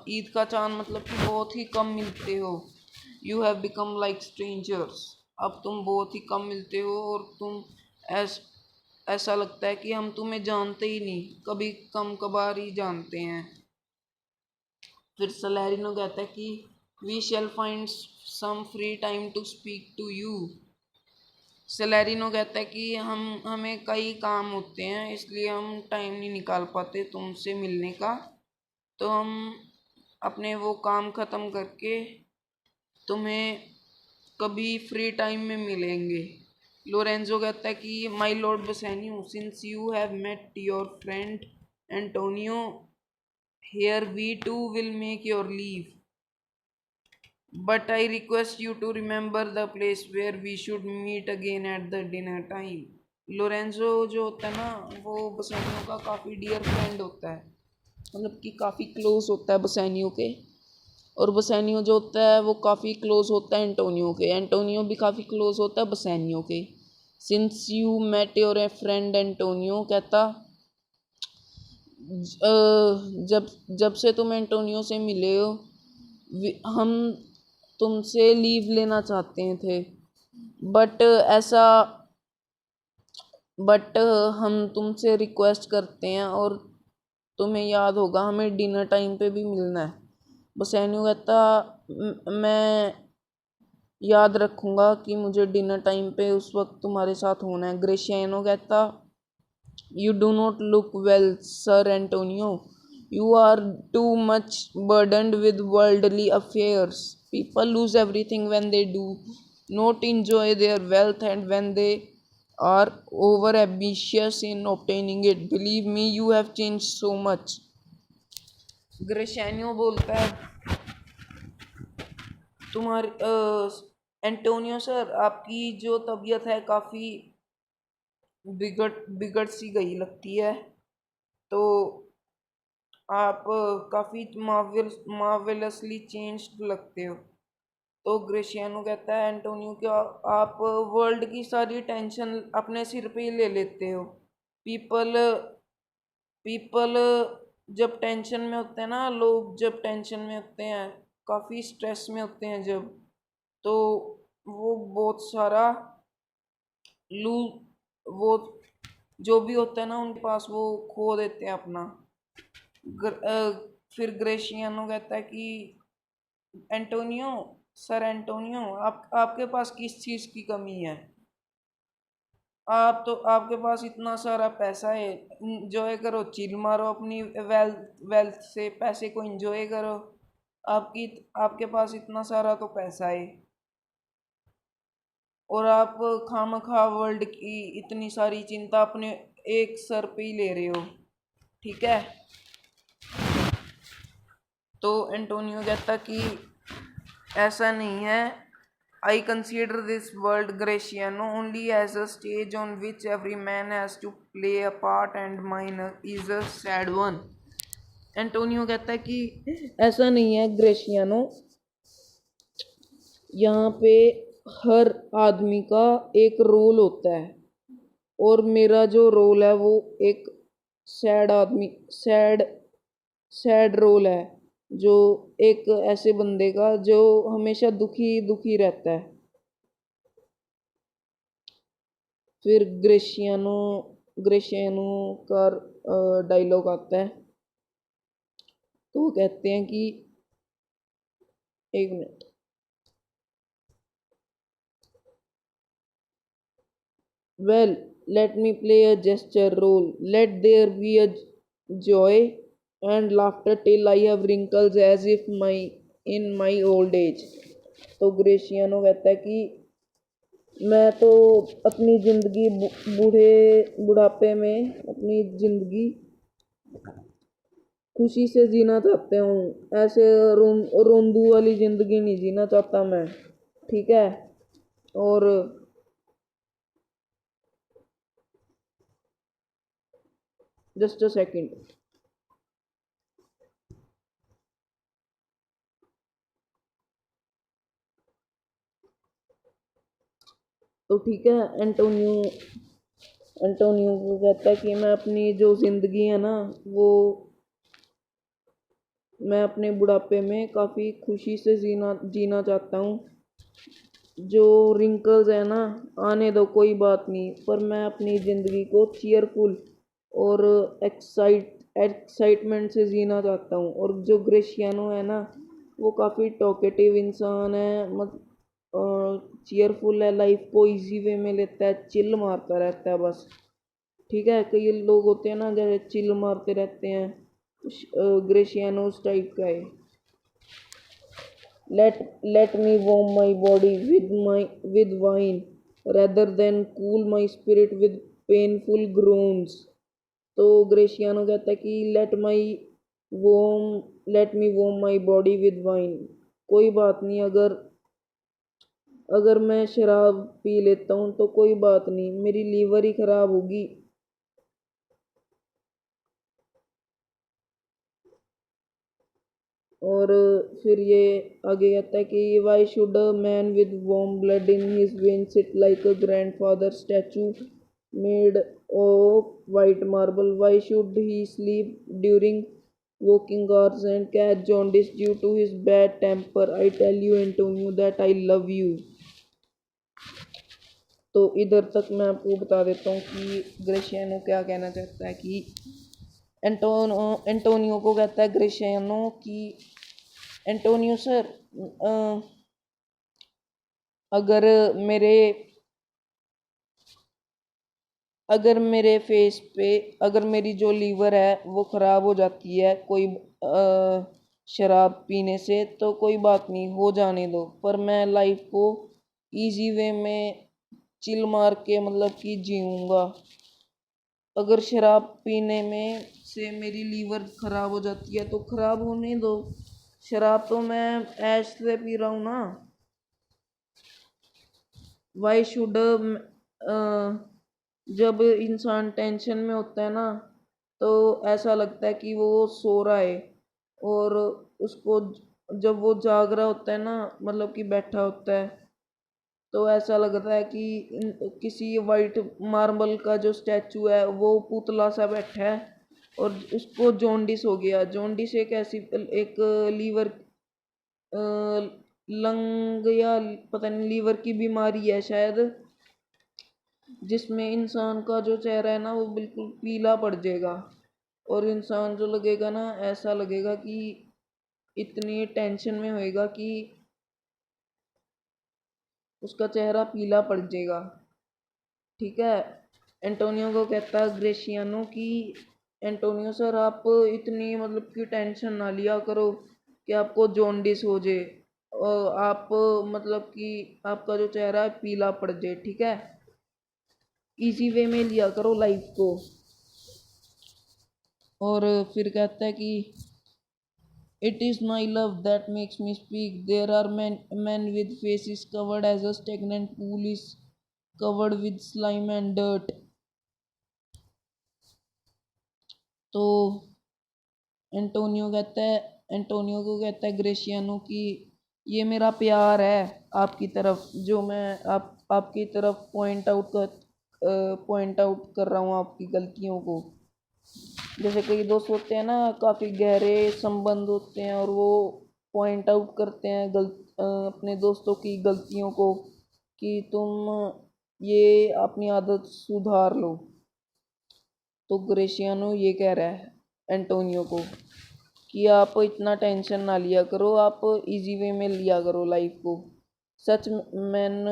ईद का चांद मतलब कि बहुत ही कम मिलते हो। You have become like strangers. अब तुम बहुत ही कम मिलते हो और तुम ऐस ऐसा लगता है कि हम तुम्हें जानते ही नहीं, कभी कम कभार ही जानते हैं। फिर सलैरिनो कहता है कि we shall find some free time to speak to you. Salarino कहता है कि हमें कई काम होते हैं, इसलिए हम टाइम नहीं निकाल पाते तुमसे मिलने का, तो हम अपने वो काम ख़त्म करके तुम्हें कभी फ्री टाइम में मिलेंगे। लोरेंजो कहता है कि my lord Bassanio, since you have met your friend Antonio here, we too will make your leave, but I request you to remember the place where we should meet again at the dinner time. Lorenzo जो होता है ना, वो बसेनियो का काफ़ी dear friend होता है, मतलब कि काफ़ी क्लोज होता है बसेनियो के। और बसेनियो जो होता है वो काफ़ी क्लोज होता है एंटोनियो के। एंटोनियो भी काफ़ी क्लोज होता है बसेनियो के। Since you met your friend Antonio कहता, जब जब से तुम एंटोनियो से मिले हो, हम तुमसे लीव लेना चाहते थे, बट ऐसा बट हम तुमसे रिक्वेस्ट करते हैं, और तुम्हें याद होगा हमें डिनर टाइम पे भी मिलना है। बसेनियो कहता, मैं याद रखूँगा कि मुझे डिनर टाइम पे उस वक्त तुम्हारे साथ होना है। ग्रेशियानो कहता, you do not look well sir Antonio, you are too much burdened with worldly affairs. People lose everything when they do not enjoy their wealth, and when they are over ambitious in obtaining it. Believe me, you have changed so much. ग्रेशैनियो बोलता है, तुम्हारी Antonio sir, आपकी जो तबीयत है काफ़ी बिगड़ सी गई लगती है, तो आप काफ़ी मार्वेलसली चेंज्ड लगते हो। तो ग्रेशियानो कहता है एंटोनियो, क्या आप वर्ल्ड की सारी टेंशन अपने सिर पे ही ले लेते हो? पीपल पीपल जब टेंशन में होते हैं ना, लोग जब टेंशन में होते हैं, काफ़ी स्ट्रेस में होते हैं जब, तो वो बहुत सारा लू वो जो भी होता है ना उनके पास, वो खो देते हैं अपना। फिर ग्रेशियानो कहता है कि एंटोनियो सर एंटोनियो, आपके पास किस चीज़ की कमी है? आपके पास इतना सारा पैसा है, इंजॉय करो, चिल मारो अपनी वेल्थ से, पैसे को इंजॉय करो। आपके पास इतना सारा तो पैसा है, और आप खामखा वर्ल्ड की इतनी सारी चिंता अपने एक सर पे ही ले रहे हो, ठीक है? तो एंटोनियो कहता कि ऐसा नहीं है। I consider this world, Graciano, only as a stage on which every man has to play a part, and mine is a sad one. Antonio कहता है कि ऐसा नहीं है ग्रेशियानो, यहाँ पे हर आदमी का एक रोल होता है, और मेरा जो रोल है वो एक सैड रोल है, जो एक ऐसे बंदे का जो हमेशा दुखी दुखी रहता है। फिर ग्रेशियानो का डायलॉग आता है, तो वो कहते हैं कि एक minute, well let me play a jester role, let there be a joy and laughter till I have wrinkles as if in my old age. तो ग्रेशियानो कहता है कि मैं तो अपनी ज़िंदगी बुढ़ापे में अपनी ज़िंदगी खुशी से जीना चाहते हूँ, ऐसे रोंदू वाली ज़िंदगी नहीं जीना चाहता मैं, ठीक है? और जस्ट अ सेकेंड। तो ठीक है, एंटोनियो एंटोनियो को कहता है कि मैं अपनी जो ज़िंदगी है ना वो मैं अपने बुढ़ापे में काफ़ी खुशी से जीना जीना चाहता हूँ। जो रिंकल्स है ना आने दो, कोई बात नहीं, पर मैं अपनी ज़िंदगी को चीयरफुल और एक्साइटमेंट से जीना चाहता हूँ। और जो ग्रेशियानो है ना वो काफ़ी टॉकेटिव इंसान है, चीयरफुल है, लाइफ को इजी वे में लेता है, चिल मारता रहता है बस। ठीक है, कई लोग होते हैं ना जैसे चिल मारते रहते हैं, ग्रेशियानो उस टाइप का है। Let me warm my body with wine rather than cool my spirit with painful groans। तो ग्रेशियानो कहता है कि let me warm my body with wine। कोई बात नहीं, अगर अगर मैं शराब पी लेता हूँ तो कोई बात नहीं, मेरी लीवर ही खराब होगी। और फिर ये आगे कहता है कि why should a man with warm blood in his vein sit like a grandfather statue made of white marble, why should he sleep during walking hours and catch jaundice due to his bad temper, I tell you Antonio that I love you. तो इधर तक मैं आपको बता देता हूँ कि ग्रेशियानो क्या कहना चाहता है कि एंटोनियो को कहता है ग्रेशियानो कि एंटोनियो सर, अगर मेरे अगर मेरे फेस पे अगर मेरी जो लीवर है वो ख़राब हो जाती है कोई शराब पीने से, तो कोई बात नहीं, हो जाने दो, पर मैं लाइफ को इजी वे में चिल मार के मतलब कि जीऊँगा। अगर शराब पीने में से मेरी लीवर ख़राब हो जाती है तो ख़राब होने दो, शराब तो मैं ऐश से पी रहा हूँ ना। वाई शुड जब इंसान टेंशन में होता है ना तो ऐसा लगता है कि वो सो रहा है, और उसको जब वो जाग रहा होता है ना मतलब कि बैठा होता है तो ऐसा लगता है कि किसी वाइट मार्बल का जो स्टैचू है वो पुतला सा बैठा है और उसको जॉन्डिस हो गया। जॉन्डिस एक ऐसी एक लीवर लंग या पता नहीं लीवर की बीमारी है शायद, जिसमें इंसान का जो चेहरा है ना वो बिल्कुल पीला पड़ जाएगा, और इंसान जो लगेगा ना ऐसा लगेगा कि इतनी टेंशन में होएगा कि उसका चेहरा पीला पड़ जाएगा। ठीक है, एंटोनियो को कहता है ग्रेशियानो कि एंटोनियो सर, आप इतनी मतलब कि टेंशन ना लिया करो कि आपको जॉन्डिस हो जाए और आप मतलब कि आपका जो चेहरा है पीला पड़ जाए। ठीक है, इजी वे में लिया करो लाइफ को। और फिर कहता है कि it is my love that makes me speak. There are men with faces covered as a stagnant pool is covered with slime and dirt। तो एंटोनियो को कहता है ग्रेशियानो कि ये मेरा प्यार है आपकी तरफ, जो मैं आपकी तरफ पॉइंट आउट कर रहा हूँ आपकी गलतियों को। जैसे कई दोस्त होते हैं ना, काफ़ी गहरे संबंध होते हैं और वो पॉइंट आउट करते हैं अपने दोस्तों की गलतियों को कि तुम ये अपनी आदत सुधार लो। तो ग्रेशियानो ये कह रहा है एंटोनियो को कि आप इतना टेंशन ना लिया करो, आप इजी वे में लिया करो लाइफ को। Such man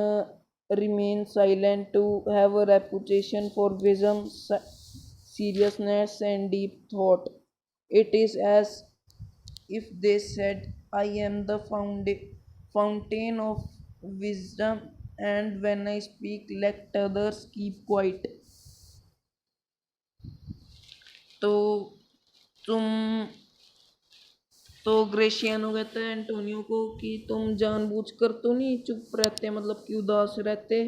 remain silent to have a reputation for wisdom, seriousness and deep thought। It is as if they said, I am the fountain of wisdom, and when I speak, let others keep quiet। तो तुम तो ग्रेशियानो कहता है Antonio को कि तुम जानबूझकर तो नहीं चुप रहते, मतलब कि उदास रहते,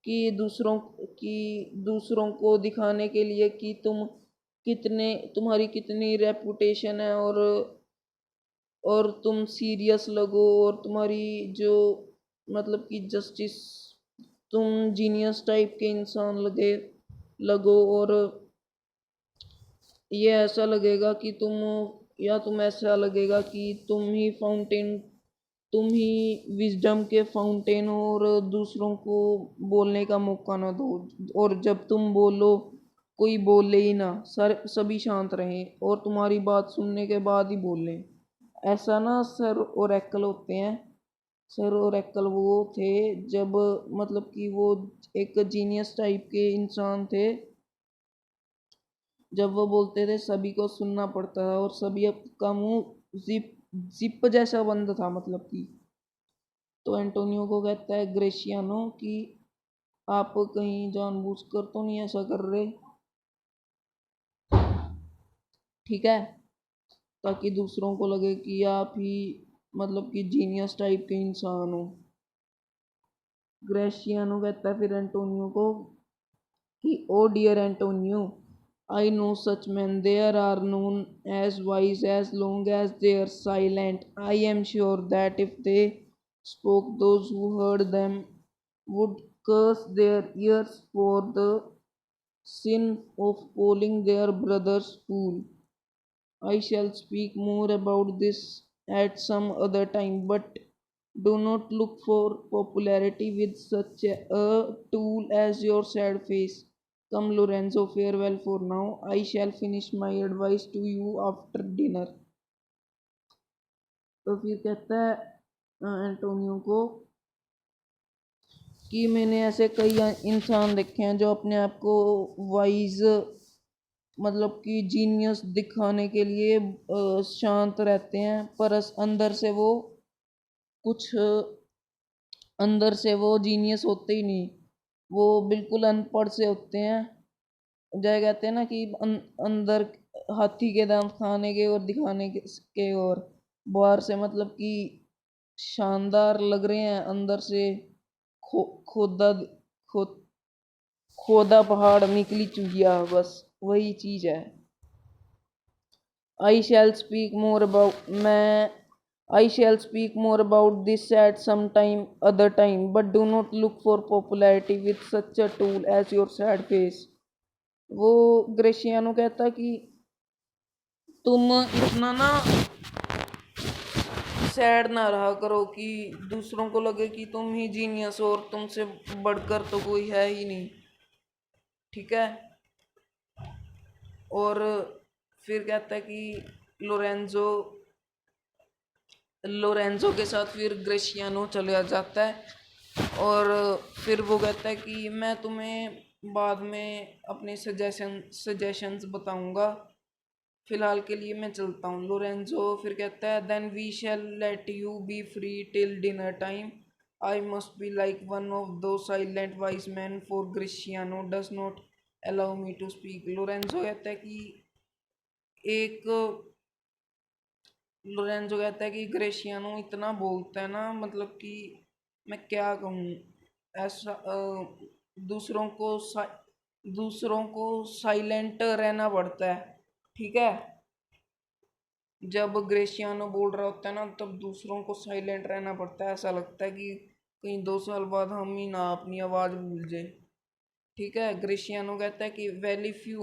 कि दूसरों को दिखाने के लिए कि तुम कितने तुम्हारी कितनी रेपुटेशन है, और तुम सीरियस लगो, और तुम्हारी जो मतलब कि जस्टिस, तुम जीनियस टाइप के इंसान लगो, और ये ऐसा लगेगा कि तुम ऐसा लगेगा कि तुम ही विजडम के फाउंटेन हो, और दूसरों को बोलने का मौका ना दो, और जब तुम बोलो कोई बोले ही ना, सभी शांत रहें और तुम्हारी बात सुनने के बाद ही बोलें। ऐसा ना सर ओरेकल होते हैं। सर ओरेकल वो थे, जब मतलब कि वो एक जीनियस टाइप के इंसान थे। जब वो बोलते थे सभी को सुनना पड़ता था, और सभी का मुंह जिप जैसा बंद था, मतलब कि। तो एंटोनियो को कहता है ग्रेशियानो कि आप कहीं जानबूझकर तो नहीं ऐसा कर रहे, ठीक है, ताकि दूसरों को लगे कि आप ही मतलब कि जीनियस टाइप के इंसान हो। ग्रेशियानो कहता है फिर एंटोनियो को कि oh dear Antonio, I know such men. There are known as wise as long as they are silent. I am sure that if they spoke, those who heard them would curse their ears for the sin of calling their brothers fool. I shall speak more about this at some other time, but do not look for popularity with such a tool as your sad face. Come, Lorenzo, farewell for now. I shall finish my advice to you after dinner. तो फिर कहता है Antonio को कि मैंने ऐसे कई इंसान देखे हैं जो अपने आप को वाइज मतलब कि जीनियस दिखाने के लिए शांत रहते हैं, पर कुछ अंदर से वो जीनियस होते ही नहीं। वो बिल्कुल अनपढ़ से होते हैं। जय कहते हैं ना कि अंदर हाथी के दांत खाने के और दिखाने के और बाहर से मतलब कि शानदार लग रहे हैं, अंदर से खो, खोदा खो, खोदा पहाड़ निकली चुहिया, बस वही चीज है। I shall speak more about मैं I shall speak more about this at some other time, but do not look for popularity with such a tool as your sad face. वो ग्रेशियानो कहता कि तुम इतना ना सैड ना रहा करो कि दूसरों को लगे कि तुम ही जीनियस हो और तुमसे बढ़कर तो कोई है ही नहीं, ठीक है। और फिर कहता है कि लोरेंजो लोरेंजो के साथ फिर ग्रेशियानो चले जाता है, और फिर वो कहता है कि मैं तुम्हें बाद में अपने सजेशंस बताऊंगा, फिलहाल के लिए मैं चलता हूँ। लोरेंजो फिर कहता है then we shall let you be free till dinner time. I must be like one of those silent wise man, for Gratiano does not allow me to speak. एक लोरेंजो कहता है कि ग्रेशियानो इतना बोलता है ना, मतलब कि मैं क्या कहूँ, ऐसा दूसरों को दूसरों को साइलेंट रहना पड़ता है, ठीक है। जब ग्रेशियानो बोल रहा होता है ना, तब दूसरों को साइलेंट रहना पड़ता है। ऐसा लगता है कि कहीं 2 साल बाद हम ही ना अपनी आवाज़ भूल जाए, ठीक है। ग्रेशियानो कहता है कि well if you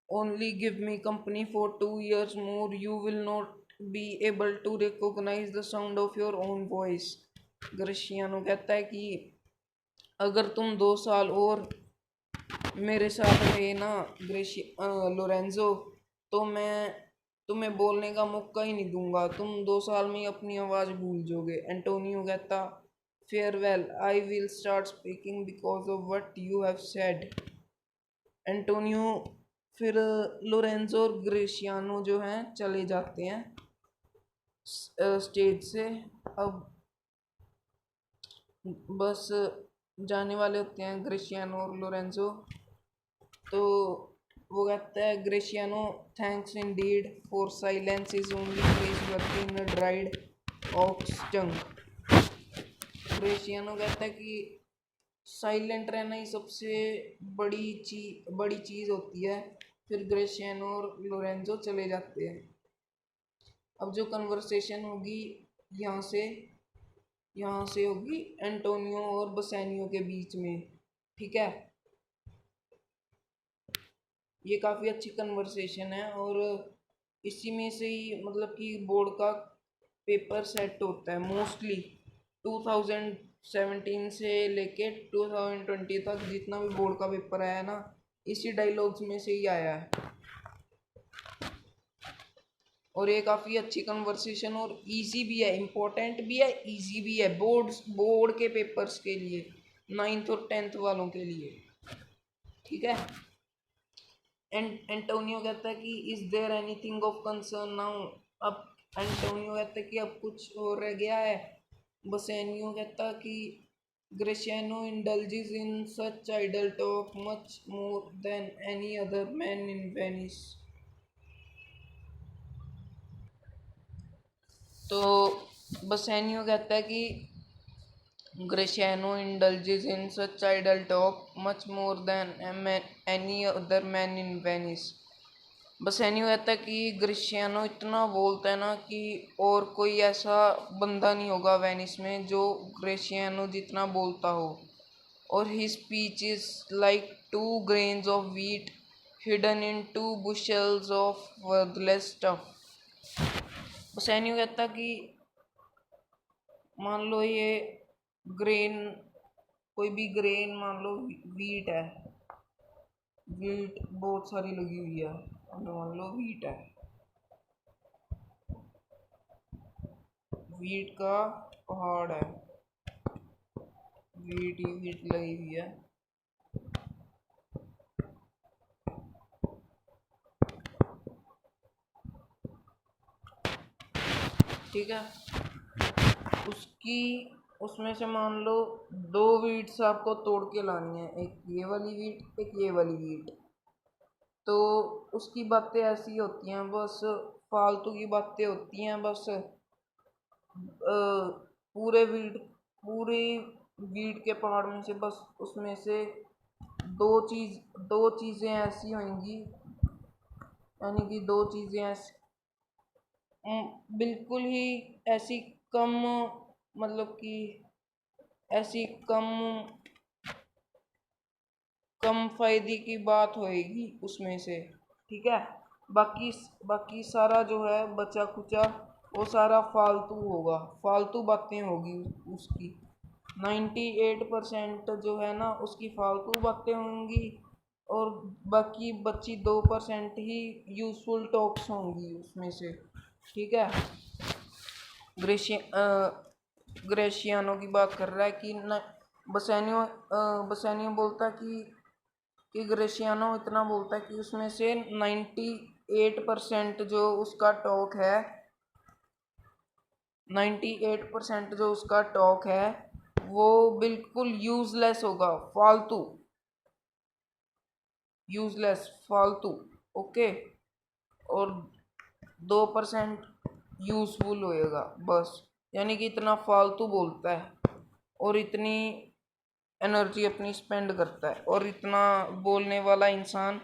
only give me company for 2 years more, you will not be able to recognize the sound of your own voice. ग्रेशियानो कहता है कि अगर तुम 2 साल और मेरे साथ रहे ना लोरेंजो, तो मैं तुम्हें बोलने का मौका ही नहीं दूंगा, तुम 2 साल में ही अपनी आवाज़ भूल जाओगे। एंटोनियो कहता farewell, I will start speaking because of what you have said. Antonio फिर लोरेंजो और ग्रेशियानो जो हैं चले जाते हैं स्टेज से। अब बस जाने वाले होते हैं ग्रेशियानो और लोरेंजो। तो वो कहता है Gratiano thanks indeed for silence is only praiseworthy in a dried ox tongue. Gratiano कहता है कि साइलेंट रहना ही सबसे बड़ी चीज़ होती है। फिर ग्रेशियानो और लोरेंजो चले जाते हैं। अब जो कन्वर्सेशन होगी यहाँ से होगी एंटोनियो और बसेनियो के बीच में, ठीक है। ये काफ़ी अच्छी कन्वर्सेशन है और इसी में से ही मतलब कि बोर्ड का पेपर सेट होता है मोस्टली। 2017 से लेके 2020 तक जितना भी बोर्ड का पेपर आया है ना, इसी डायलॉग्स में से ही आया है। और ये काफ़ी अच्छी कन्वर्सेशन और इजी भी है, इम्पोर्टेंट भी है, इजी भी है बोर्ड के पेपर्स के लिए, 9th और 10th वालों के लिए, ठीक है। एंटोनियो कहता है कि is there anything of concern now. अब एंटोनियो कहता है कि अब कुछ और रह गया है। बसेनियो कहता है कि Gratiano indulges in such idle talk much more than any other man in Venice. तो बसेनियो कहता है कि ग्रेशियानो indulges in such idle talk much more than any other man in Venice। बसेनियो कहता है कि ग्रेशियानो इतना बोलता है ना कि और कोई ऐसा बंदा नहीं होगा वेनिस में जो ग्रेशियानो जितना बोलता हो। और his speech is like 2 grains of wheat hidden in 2 bushels of worthless stuff। बसेनियो कहता कि मान लो ये ग्रेन, कोई भी ग्रेन मान लो वीट है, वीट बहुत सारी लगी हुई है, मान लो वीट है, वीट का पहाड़ है, वीट ही वीट लगी हुई है। ठीक है, उसमें से मान लो 2 वीट्स आपको तोड़ के लानी है, एक ये वाली वीट एक ये वाली वीट। तो उसकी बातें ऐसी होती हैं, बस फालतू की बातें होती हैं, बस पूरे वीट के पहाड़ में से बस उसमें से दो चीज़ें ऐसी होंगी, यानी कि 2 चीज़ें ऐसी बिल्कुल ही ऐसी कम, मतलब कि ऐसी कम फायदे की बात होएगी उसमें से, ठीक है। बाकी सारा जो है बचा कुचा वो सारा फालतू होगा, फालतू बातें होगी उसकी। 98% जो है ना उसकी फालतू बातें होंगी और बाकी बची 2% ही यूजफुल टॉक्स होंगी उसमें से, ठीक है। ग्रेशियानो की बात कर रहा है कि न बसेनियो बोलता है कि ग्रेशियानो इतना बोलता है कि उसमें से 98% जो उसका टॉक है, 98% जो उसका टॉक है वो बिल्कुल यूजलेस होगा, फालतू, ओके। और 2% यूजफुल होएगा बस, यानी कि इतना फालतू बोलता है और इतनी एनर्जी अपनी स्पेंड करता है, और इतना बोलने वाला इंसान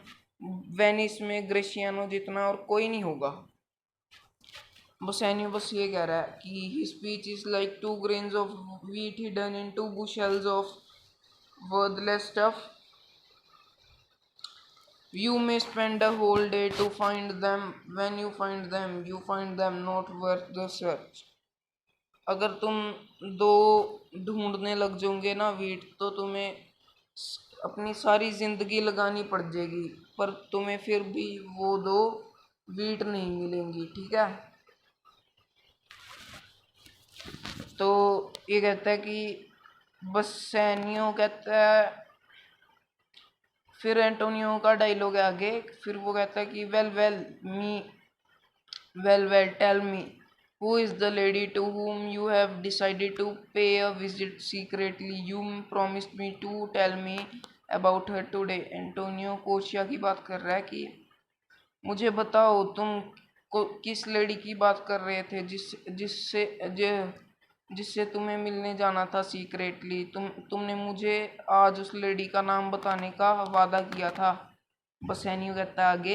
वेनिस में ग्रेशियानो जितना और कोई नहीं होगा। बसेनियो बस ये कह रहा है कि his speech is like 2 grains of wheat hidden in 2 bushels of worthless stuff। You may spend a whole day to find them, when you find them you find them not worth the search। अगर तुम 2 ढूंढने लग जाओगे ना wheat, तो तुम्हें अपनी सारी जिंदगी लगानी पड़ जाएगी, पर तुम्हें फिर भी वो 2 वीट नहीं मिलेंगी, ठीक है। तो ये कहता है कि बसेनियो कहता है, फिर एंटोनियो का डायलॉग है आगे, फिर वो कहता है कि well tell me who is the lady to whom you have decided to pay a visit secretly। you promised me to tell me about her today। Antonio कोशिया की बात कर रहा है कि मुझे बताओ तुम किस लेडी की बात कर रहे थे जिससे तुम्हें मिलने जाना था सीक्रेटली। तुमने मुझे आज उस लेडी का नाम बताने का वादा किया था। बसेनियो कहता है आगे,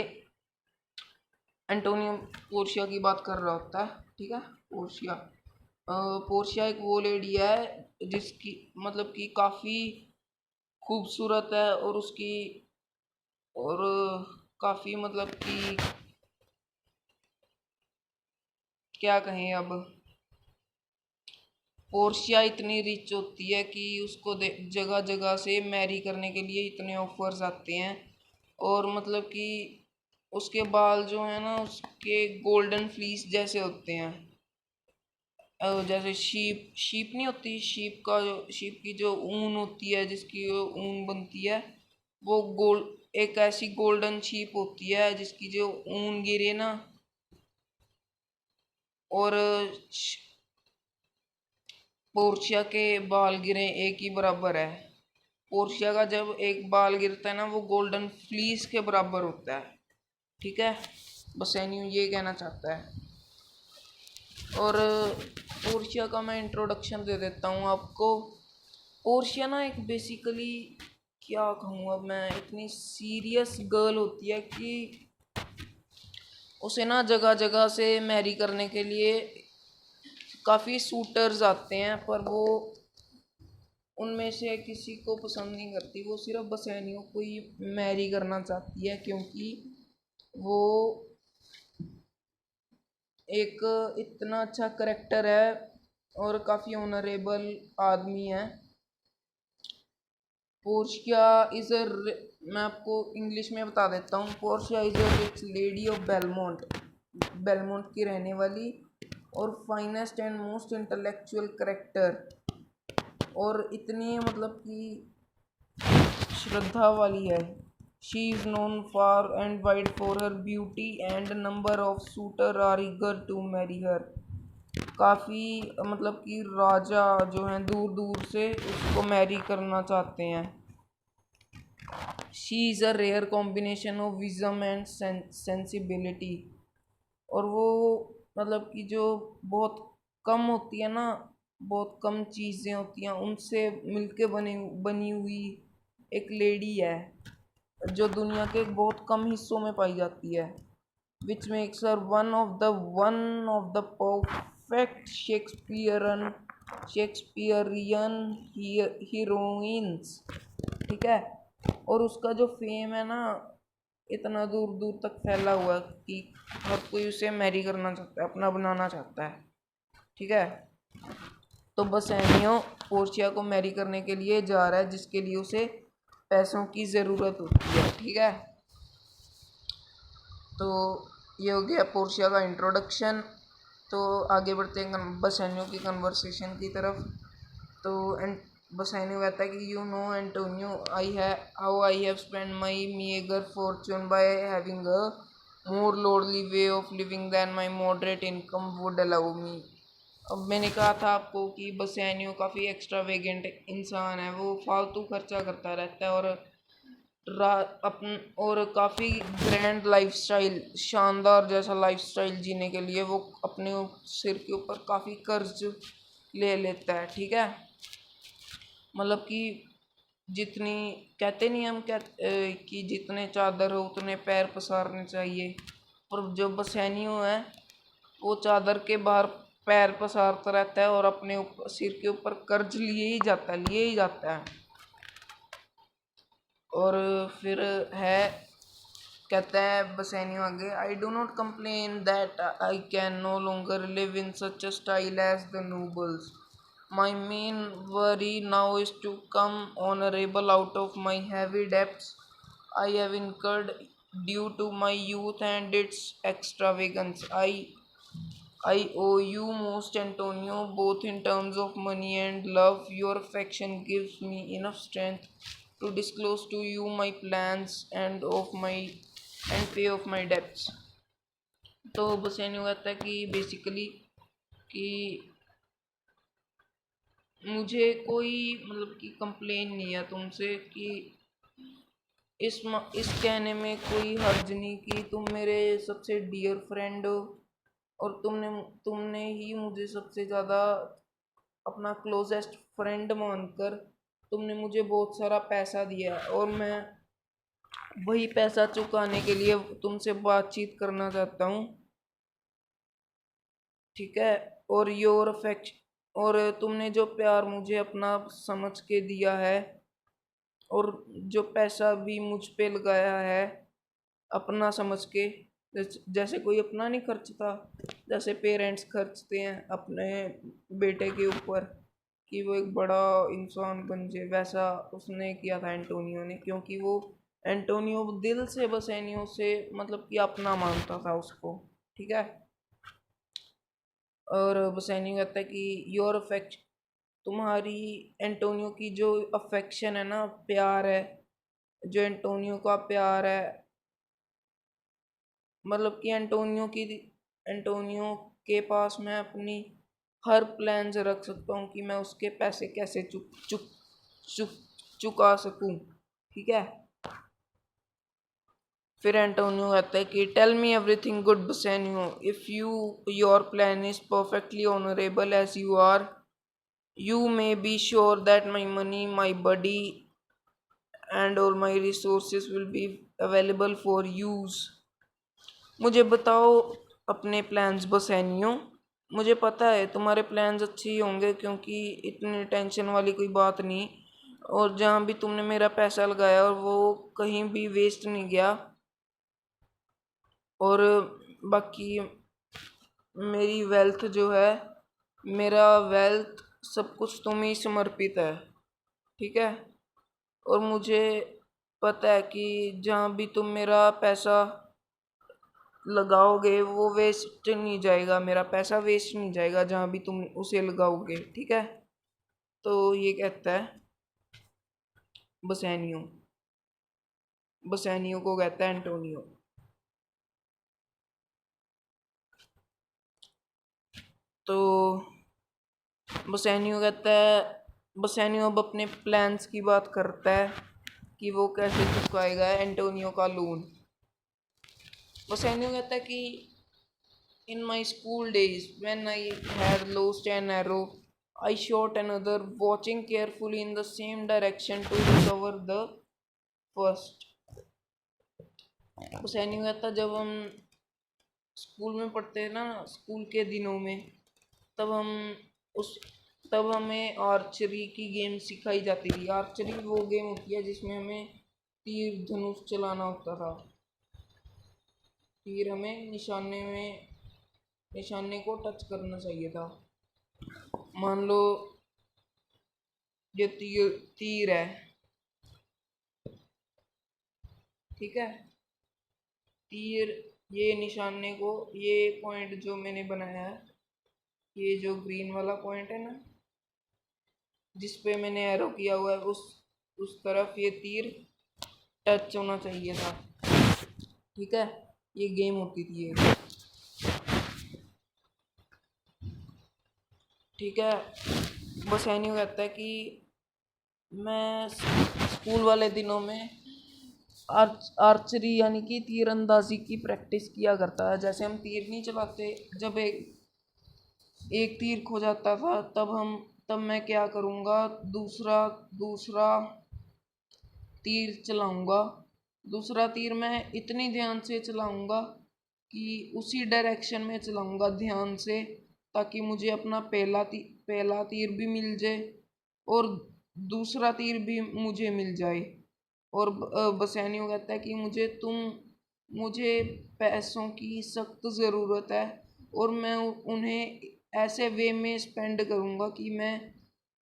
एंटोनियो पोर्शिया की बात कर रहा होता है, ठीक है। पोर्शिया पोर्शिया एक वो लेडी है जिसकी मतलब कि काफ़ी खूबसूरत है, और उसकी और काफ़ी मतलब कि क्या कहें अब, पोर्शिया इतनी रिच होती है कि उसको जगह जगह से मैरी करने के लिए इतने ऑफर्स आते हैं। और मतलब कि उसके बाल जो है ना उसके गोल्डन फ्लीस जैसे होते हैं। जैसे शीप शीप नहीं होती, शीप की जो ऊन होती है, जिसकी ऊन बनती है, वो गोल्ड एक ऐसी गोल्डन शीप होती है जिसकी जो ऊन गिरे ना, और पोर्शिया के बाल गिरे एक ही बराबर है। पोर्शिया का जब एक बाल गिरता है ना वो गोल्डन फ्लीस के बराबर होता है, ठीक है। बसेनियो ये कहना चाहता है। और पोर्शिया का मैं इंट्रोडक्शन दे देता हूँ आपको। पोर्शिया ना एक बेसिकली क्या कहूँ अब मैं, इतनी सीरियस गर्ल होती है कि उसे ना जगह जगह से मैरी करने के लिए काफ़ी सूटर्स आते हैं, पर वो उनमें से किसी को पसंद नहीं करती। वो सिर्फ बसेनियो को ही मैरी करना चाहती है, क्योंकि वो एक इतना अच्छा करेक्टर है और काफ़ी ऑनरेबल आदमी है। पोर्शिया इज़ अ, मैं आपको इंग्लिश में बता देता हूँ। Portia is a rich lady of Belmont, Belmont की रहने वाली और finest and most intellectual character, और इतनी मतलब कि श्रद्धा वाली है। She is known far and wide for her beauty and number of suitor are eager to marry her. काफ़ी मतलब कि राजा जो हैं दूर दूर से उसको मैरी करना चाहते हैं। She is a rare combination of wisdom and sensibility, और वो मतलब कि जो बहुत कम होती है ना, बहुत कम चीज़ें होती हैं उनसे मिलके बनी हुई एक लेडी है, जो दुनिया के बहुत कम हिस्सों में पाई जाती है। Which makes her one of the perfect Shakespearean heroines, ठीक है। और उसका जो फेम है ना इतना दूर दूर तक फैला हुआ है कि हर कोई उसे मैरी करना चाहता है, अपना बनाना चाहता है, ठीक है। तो बसेनियो पोर्शिया को मैरी करने के लिए जा रहा है, जिसके लिए उसे पैसों की ज़रूरत होती है, ठीक है। तो ये हो गया पोर्शिया का इंट्रोडक्शन। तो आगे बढ़ते हैं बसेनियो की कन्वर्सेशन की तरफ। तो बसेनियो कहता है कि you know Antonio, I have spend my meagre fortune by having a more lordly way of living than my moderate income would allow me. अब मैंने कहा था आपको कि बसेनियो काफ़ी एक्स्ट्रावेगेंट इंसान है, वो फालतू खर्चा करता रहता है, और अपन और काफ़ी ग्रैंड लाइफस्टाइल, शानदार जैसा लाइफस्टाइल जीने के लिए वो अपने सिर के ऊपर काफ़ी कर्ज ले लेता है, ठीक है। मतलब कि जितनी कहते नहीं हम कि जितने चादर हो उतने पैर पसारने चाहिए, पर जो बसेनियो है वो चादर के बाहर पैर पसारता रहता है और अपने सिर के ऊपर कर्ज लिए ही जाता है। और फिर है, कहता है बसेनियो आगे, I do not complain that I can no longer live in such a style as the nobles. My main worry now is to come honourable out of my heavy debts I have incurred due to my youth and its extravagance. I owe you most, Antonio, both in terms of money and love. Your affection gives me enough strength to disclose to you my plans and pay off my debts. तो बस ये नहीं कहता कि basically कि मुझे कोई मतलब कि कंप्लेन नहीं है तुमसे, कि इस कहने में कोई हर्ज नहीं कि तुम मेरे सबसे डियर फ्रेंड हो, और तुमने ही मुझे सबसे ज़्यादा अपना क्लोजेस्ट फ्रेंड मानकर तुमने मुझे बहुत सारा पैसा दिया है, और मैं वही पैसा चुकाने के लिए तुमसे बातचीत करना चाहता हूँ, ठीक है। और योर अफेक्शन, और तुमने जो प्यार मुझे अपना समझ के दिया है, और जो पैसा भी मुझ पे लगाया है अपना समझ के, जैसे कोई अपना नहीं खर्चता, जैसे पेरेंट्स खर्चते हैं अपने बेटे के ऊपर कि वो एक बड़ा इंसान बन जाए, वैसा उसने किया था एंटोनियो ने, क्योंकि वो एंटोनियो दिल से बसेनियो से मतलब कि अपना मानता था उसको, ठीक है। और बसेनियो कहता है कि योर अफेक्शन, तुम्हारी एंटोनियो की जो अफेक्शन है ना, प्यार है, जो एंटोनियो का प्यार है, मतलब कि एंटोनियो के पास मैं अपनी हर प्लान्स रख सकता हूँ कि मैं उसके पैसे कैसे चुक चुक चुक चुका सकूँ, ठीक है। फिर एंटोनियो कहता है कि tell me everything good Bassanio, if your plan is perfectly honourable as you are, you may be sure that my money, my body and all my resources will be available for use. मुझे बताओ अपने plans बसेनियो, मुझे पता है तुम्हारे plans अच्छे ही होंगे, क्योंकि इतनी टेंशन वाली कोई बात नहीं, और जहाँ भी तुमने मेरा पैसा लगाया और वो कहीं भी वेस्ट नहीं गया, और बाकी मेरी वेल्थ जो है, मेरा वेल्थ सब कुछ तुम्हें ही समर्पित है, ठीक है। और मुझे पता है कि जहाँ भी तुम मेरा पैसा लगाओगे वो वेस्ट नहीं जाएगा, मेरा पैसा वेस्ट नहीं जाएगा जहाँ भी तुम उसे लगाओगे, ठीक है। तो ये कहता है बसेनियो, बसेनियो को कहता है एंटोनियो। तो बसेनियो कहता है, बसेनियो अब अपने प्लान्स की बात करता है कि वो कैसे चुकाएगा एंटोनियो का लोन। बसेनियो कहता है कि in my school days, when I had lost an arrow, I shot another, watching carefully in the same direction to recover the first. उसे नहीं कहता, जब हम स्कूल में पढ़ते हैं ना, स्कूल के दिनों में, तब हम उस तब हमें आर्चरी की गेम सिखाई जाती थी। आर्चरी वो गेम होती है जिसमें हमें तीर धनुष चलाना होता था। तीर हमें निशाने को टच करना चाहिए था। मान लो ये तीर तीर है, ठीक है। तीर, ये निशाने को, ये पॉइंट जो मैंने बनाया है, ये जो ग्रीन वाला पॉइंट है ना, जिस पे मैंने एरो किया हुआ है, उस तरफ ये तीर टच होना चाहिए था, ठीक है। ये गेम होती थी ये, ठीक है। बस एनियो कहता है कि मैं स्कूल वाले दिनों में आर्चरी यानी कि तीरंदाजी की प्रैक्टिस किया करता है। जैसे हम तीर नहीं चलाते, जब एक तीर खो जाता था, तब मैं क्या करूँगा, दूसरा दूसरा तीर चलाऊँगा। दूसरा तीर मैं इतनी ध्यान से चलाऊँगा कि उसी डायरेक्शन में चलाऊँगा ध्यान से, ताकि मुझे अपना पहला तीर भी मिल जाए और दूसरा तीर भी मुझे मिल जाए। और बसेनियो कहता है कि मुझे पैसों की सख्त ज़रूरत है, और मैं उन्हें ऐसे वे में स्पेंड करूँगा कि मैं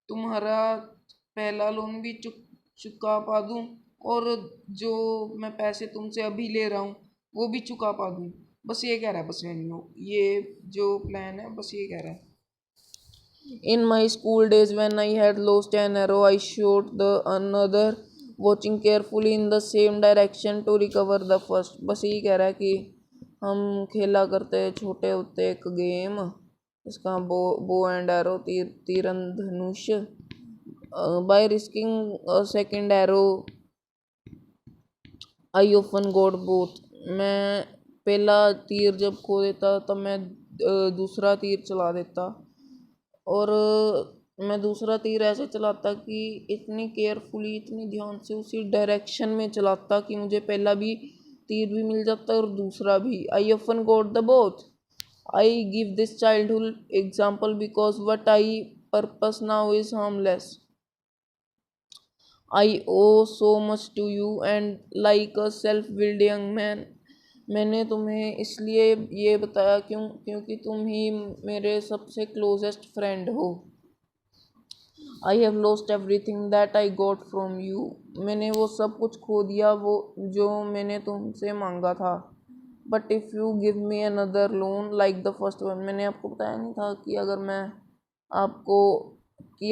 तुम्हारा पहला लोन भी चुका पा दूँ, और जो मैं पैसे तुमसे अभी ले रहा हूँ वो भी चुका पा दूँ। बस ये कह रहा है बसेनियो, ये जो प्लान है बस ये कह रहा है। In my school days, when I had lost an arrow, I shot the another, watching carefully in the same direction to recover the first. बस यही कह रहा है कि हम खेला करते छोटे होते एक गेम, इसका बो एंड एरो, तीरंधनुष। By risking a second arrow, I often got both. मैं पहला तीर जब खो देता तब मैं दूसरा तीर चला देता, और मैं दूसरा तीर ऐसे चलाता कि इतनी केयरफुली, इतनी ध्यान से उसी डायरेक्शन में चलाता कि मुझे पहला भी तीर भी मिल जाता और दूसरा भी। I often got the both. I give this childhood example because what I purpose now is harmless. I owe so much to you and like a self-willed young man। मैंने तुम्हें इसलिए ये बताया क्योंकि तुम ही मेरे सबसे क्लोजेस्ट फ्रेंड हो। I have lost everything that I got from you। मैंने वो सब कुछ खो दिया वो जो मैंने तुमसे मांगा था। But if you give me another loan like the first one। मैंने आपको बताया नहीं था कि आपको कि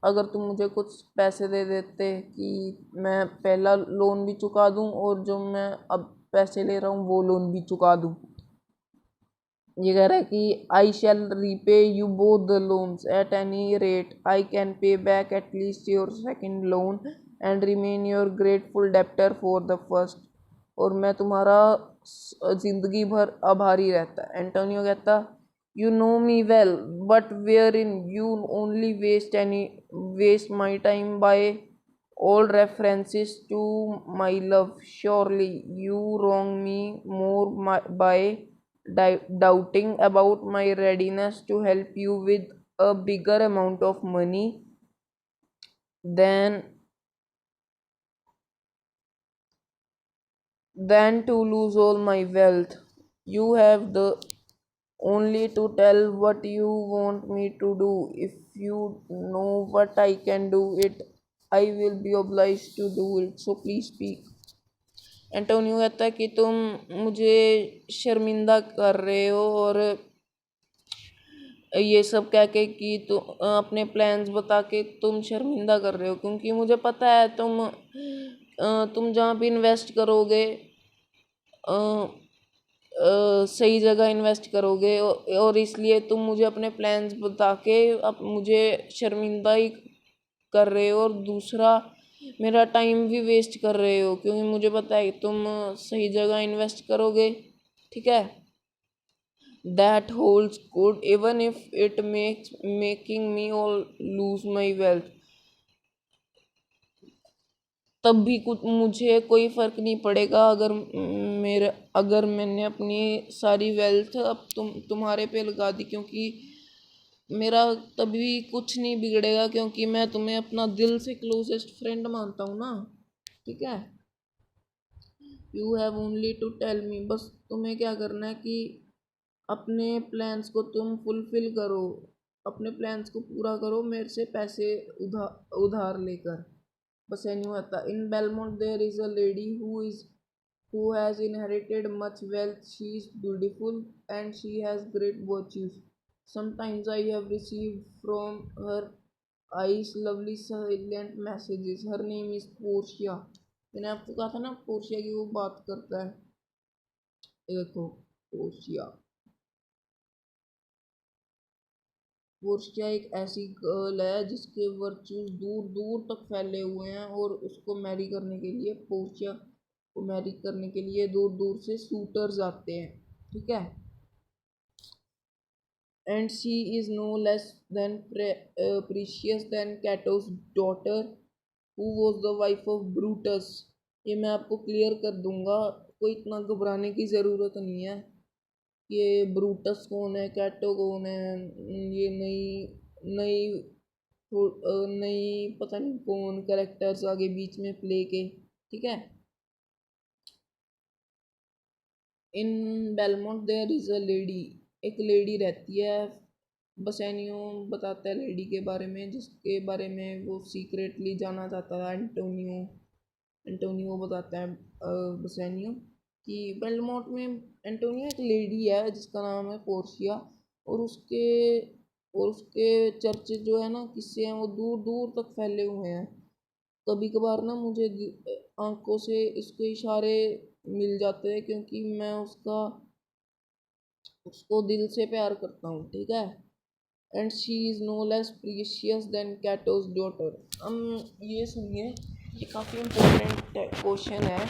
अगर तुम मुझे कुछ पैसे दे देते कि मैं पहला लोन भी चुका दूं और जो मैं अब पैसे ले रहा हूँ वो लोन भी चुका दूं। ये कह रहा है कि I shall repay you both the loans at any rate. I can pay back at least your second loan and remain your grateful debtor for the first. और मैं तुम्हारा जिंदगी भर आभारी रहता। एंटोनियो कहता, you know me well, but wherein you only waste my time by all references to my love। Surely you wrong me more by doubting about my readiness to help you with a bigger amount of money than to lose all my wealth। You have the only to tell what you want me to do। If you know what I can do it, I will be obliged to do it, so please speak। Antonio कहता है कि तुम मुझे शर्मिंदा कर रहे हो और ये सब कह के कि तुम अपने प्लान्स बता के तुम शर्मिंदा कर रहे हो, क्योंकि मुझे पता है तुम जहाँ पे इन्वेस्ट करोगे सही जगह इन्वेस्ट करोगे और इसलिए तुम मुझे अपने प्लान्स बता के अब मुझे शर्मिंदा ही कर रहे हो और दूसरा मेरा टाइम भी वेस्ट कर रहे हो, क्योंकि मुझे पता है तुम सही जगह इन्वेस्ट करोगे। ठीक है। That holds good even if it making me all lose my wealth. तब भी कुछ मुझे कोई फ़र्क नहीं पड़ेगा अगर मैंने अपनी सारी वेल्थ अब तुम्हारे पे लगा दी, क्योंकि मेरा तभी कुछ नहीं बिगड़ेगा, क्योंकि मैं तुम्हें अपना दिल से क्लोजेस्ट फ्रेंड मानता हूँ ना। ठीक है। You have only to tell me. बस तुम्हें क्या करना है कि अपने प्लान्स को तुम फुलफिल करो, अपने प्लान्स को पूरा करो मेरे से पैसे उधार लेकर। Bassanio आता, in Belmont there is a lady who has inherited much wealth। She is beautiful and she has great virtues। Sometimes I have received from her eyes lovely silent messages। Her name is Portia। मैंने आपको कहा था ना Portia की वो बात करता है। ये देखो पोर्शिया। पोर्शिया एक ऐसी गर्ल है जिसके वर्चूज दूर दूर तक फैले हुए हैं और उसको मैरी करने के लिए पोर्शिया को मैरी करने के लिए दूर दूर से सूटर्स आते हैं। ठीक है। And she is no less than precious than Cato's daughter who was the wife of Brutus. ये मैं आपको क्लियर कर दूंगा, कोई इतना घबराने की ज़रूरत नहीं है। ये ब्रूटस कौन है, कैटो कौन है, ये नई नई नई पता नहीं कौन कैरेक्टर्स आगे बीच में प्ले के। ठीक है। In Belmont there is a lady. एक लेडी रहती है। बसेनियो बताता है लेडी के बारे में जिसके बारे में वो सीक्रेटली जाना चाहता था। एंटोनियो बताता है बसेनियो कि बेलमोंट में एंटोनियो एक लेडी है जिसका नाम है पोर्शिया और उसके चर्चे जो है ना किस्से हैं वो दूर दूर तक फैले हुए हैं। कभी कभार ना मुझे आंखों से इसके इशारे मिल जाते हैं क्योंकि मैं उसको दिल से प्यार करता हूँ। ठीक है। And she is no less precious than Cato's daughter. हम ये सुनिए, ये काफ़ी इम्पोर्टेंट क्वेश्चन है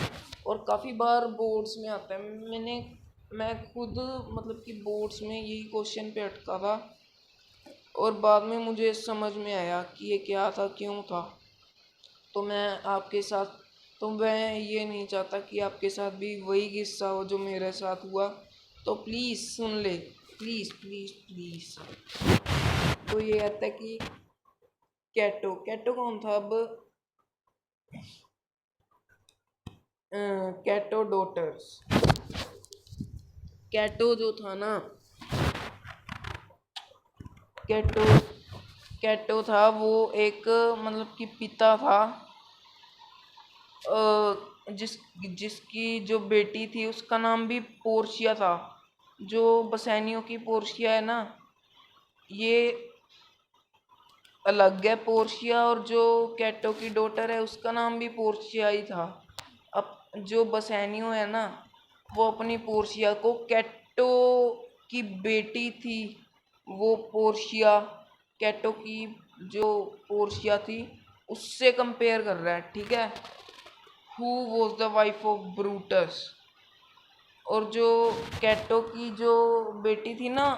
और काफ़ी बार बोर्ड्स में आता है। मैं खुद मतलब कि बोर्ड्स में यही क्वेश्चन पे अटका था और बाद में मुझे समझ में आया कि ये क्या था, क्यों था। तो मैं आपके साथ तो मैं ये नहीं चाहता कि आपके साथ भी वही किस्सा हो जो मेरे साथ हुआ। तो प्लीज़ सुन ले, प्लीज़ प्लीज़ प्लीज़। तो ये आता है कि कैटो कैटो कौन था अब? कैटो डॉटर्स। कैटो जो था ना, कैटो कैटो था वो एक मतलब कि पिता था, जिस जिसकी जो बेटी थी उसका नाम भी पोर्शिया था। जो बसैनियों की पोर्शिया है ना, ये अलग है पोर्शिया, और जो कैटो की डॉटर है उसका नाम भी पोर्शिया ही था। अब जो बसैनियो है ना, वो अपनी पोर्शिया को कैटो की बेटी थी, वो पोर्शिया कैटो की जो पोर्शिया थी उससे कंपेयर कर रहा है, ठीक है। Who was the wife of Brutus. और जो कैटो की जो बेटी थी ना,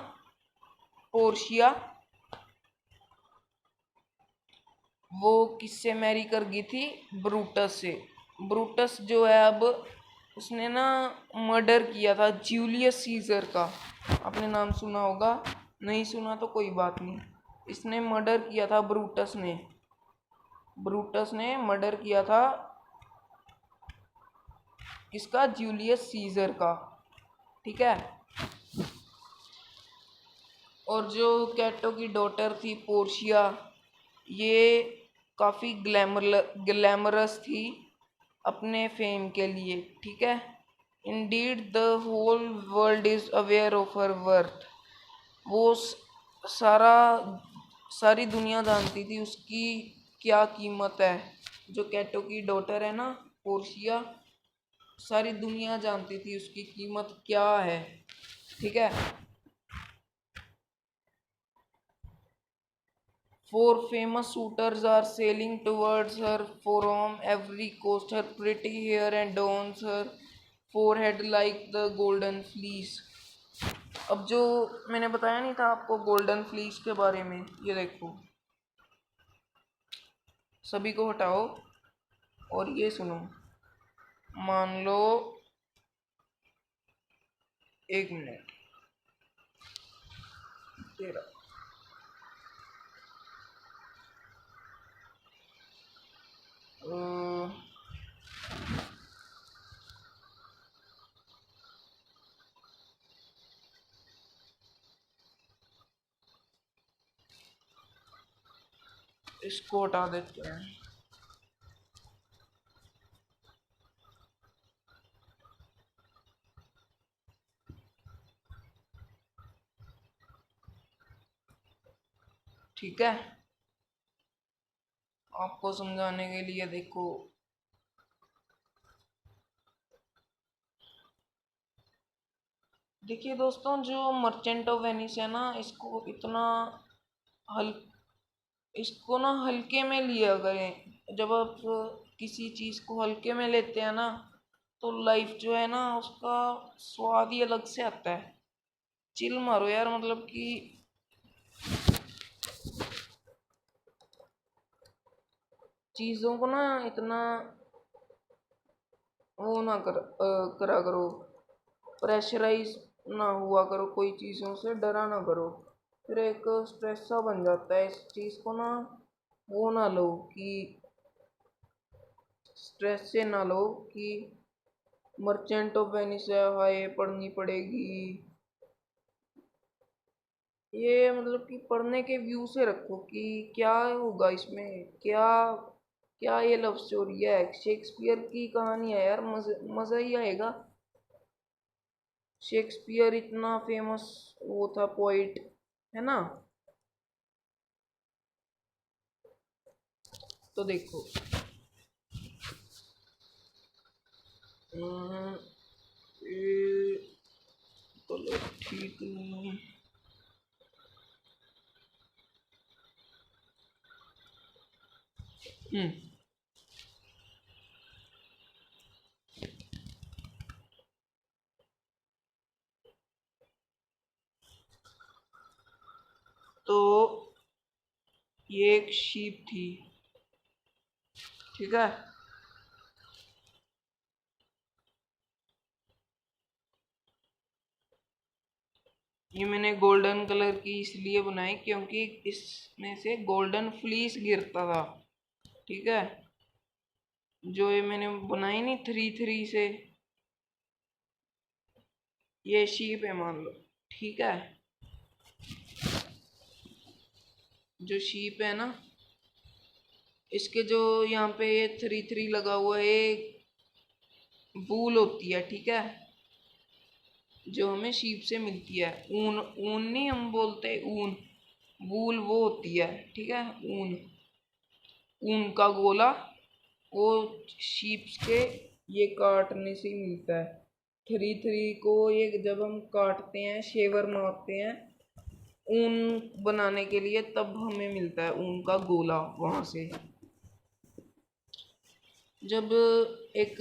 पोर्शिया, वो किससे मैरी कर गई थी? ब्रूटस से। ब्रूटस जो है अब उसने ना मर्डर किया था जूलियस सीजर का। आपने नाम सुना होगा, नहीं सुना तो कोई बात नहीं। इसने मर्डर किया था, ब्रूटस ने मर्डर किया था किसका? जूलियस सीजर का, ठीक है। और जो कैटो की डॉटर थी पोर्शिया, ये काफ़ी ग्लैमरस थी अपने फेम के लिए, ठीक है। Indeed the whole world is aware of her worth. वो सारा सारी दुनिया जानती थी उसकी क्या कीमत है। जो कैटो की डॉटर है ना, पोर्शिया, सारी दुनिया जानती थी उसकी कीमत क्या है, ठीक है। Four famous suitors are sailing towards her from every coast. Her pretty hair adorns her forehead like the golden fleece. अब जो मैंने बताया नहीं था आपको गोल्डन फ्लीस के बारे में, ये देखो। सभी को हटाओ और ये सुनो। मान लो, एक मिनट तेरा। अ, इसको हटा देते हैं। ठीक है, आपको समझाने के लिए देखो। देखिए दोस्तों, जो मर्चेंट ऑफ वेनिस है ना, हल इसको ना हल्के में लिया करें। जब आप किसी चीज़ को हल्के में लेते हैं ना, तो लाइफ जो है ना उसका स्वाद ही अलग से आता है। चिल मारो यार, मतलब कि चीज़ों को ना इतना वो ना करा करो, प्रेशराइज ना हुआ करो, कोई चीज़ों से डरा ना करो। फिर एक स्ट्रेस सा बन जाता है। इस चीज़ को ना वो ना लो कि स्ट्रेस से ना लो कि मर्चेंट ऑफ वेनिस है, हाय पढ़नी पड़ेगी। ये मतलब कि पढ़ने के व्यू से रखो कि क्या होगा इसमें, क्या क्या ये लव स्टोरी है, शेक्सपियर की कहानी है यार, मजा ही आएगा। शेक्सपियर इतना फेमस वो था, पोइट है ना। तो देखो, हम्म, ये कलर ठीक नहीं। हम्म तो ये एक शीप थी, ठीक है। ये मैंने गोल्डन कलर की इसलिए बनाई क्योंकि इसमें से गोल्डन फ्लीस गिरता था, ठीक है। जो ये मैंने बनाई नहीं 3 3 से, ये शीप है मान लो, ठीक है। जो शीप है ना, इसके जो यहाँ पे ये 3 3 लगा हुआ है, वूल होती है, ठीक है। जो हमें शीप से मिलती है, ऊन, ऊन नहीं हम बोलते ऊन, वूल वो होती है, ठीक है। ऊन, ऊन का गोला, वो शीप्स के ये काटने से ही मिलता है। 3 3 को ये जब हम काटते हैं, शेवर मारते हैं ऊन बनाने के लिए, तब हमें मिलता है ऊन का गोला वहां से। जब एक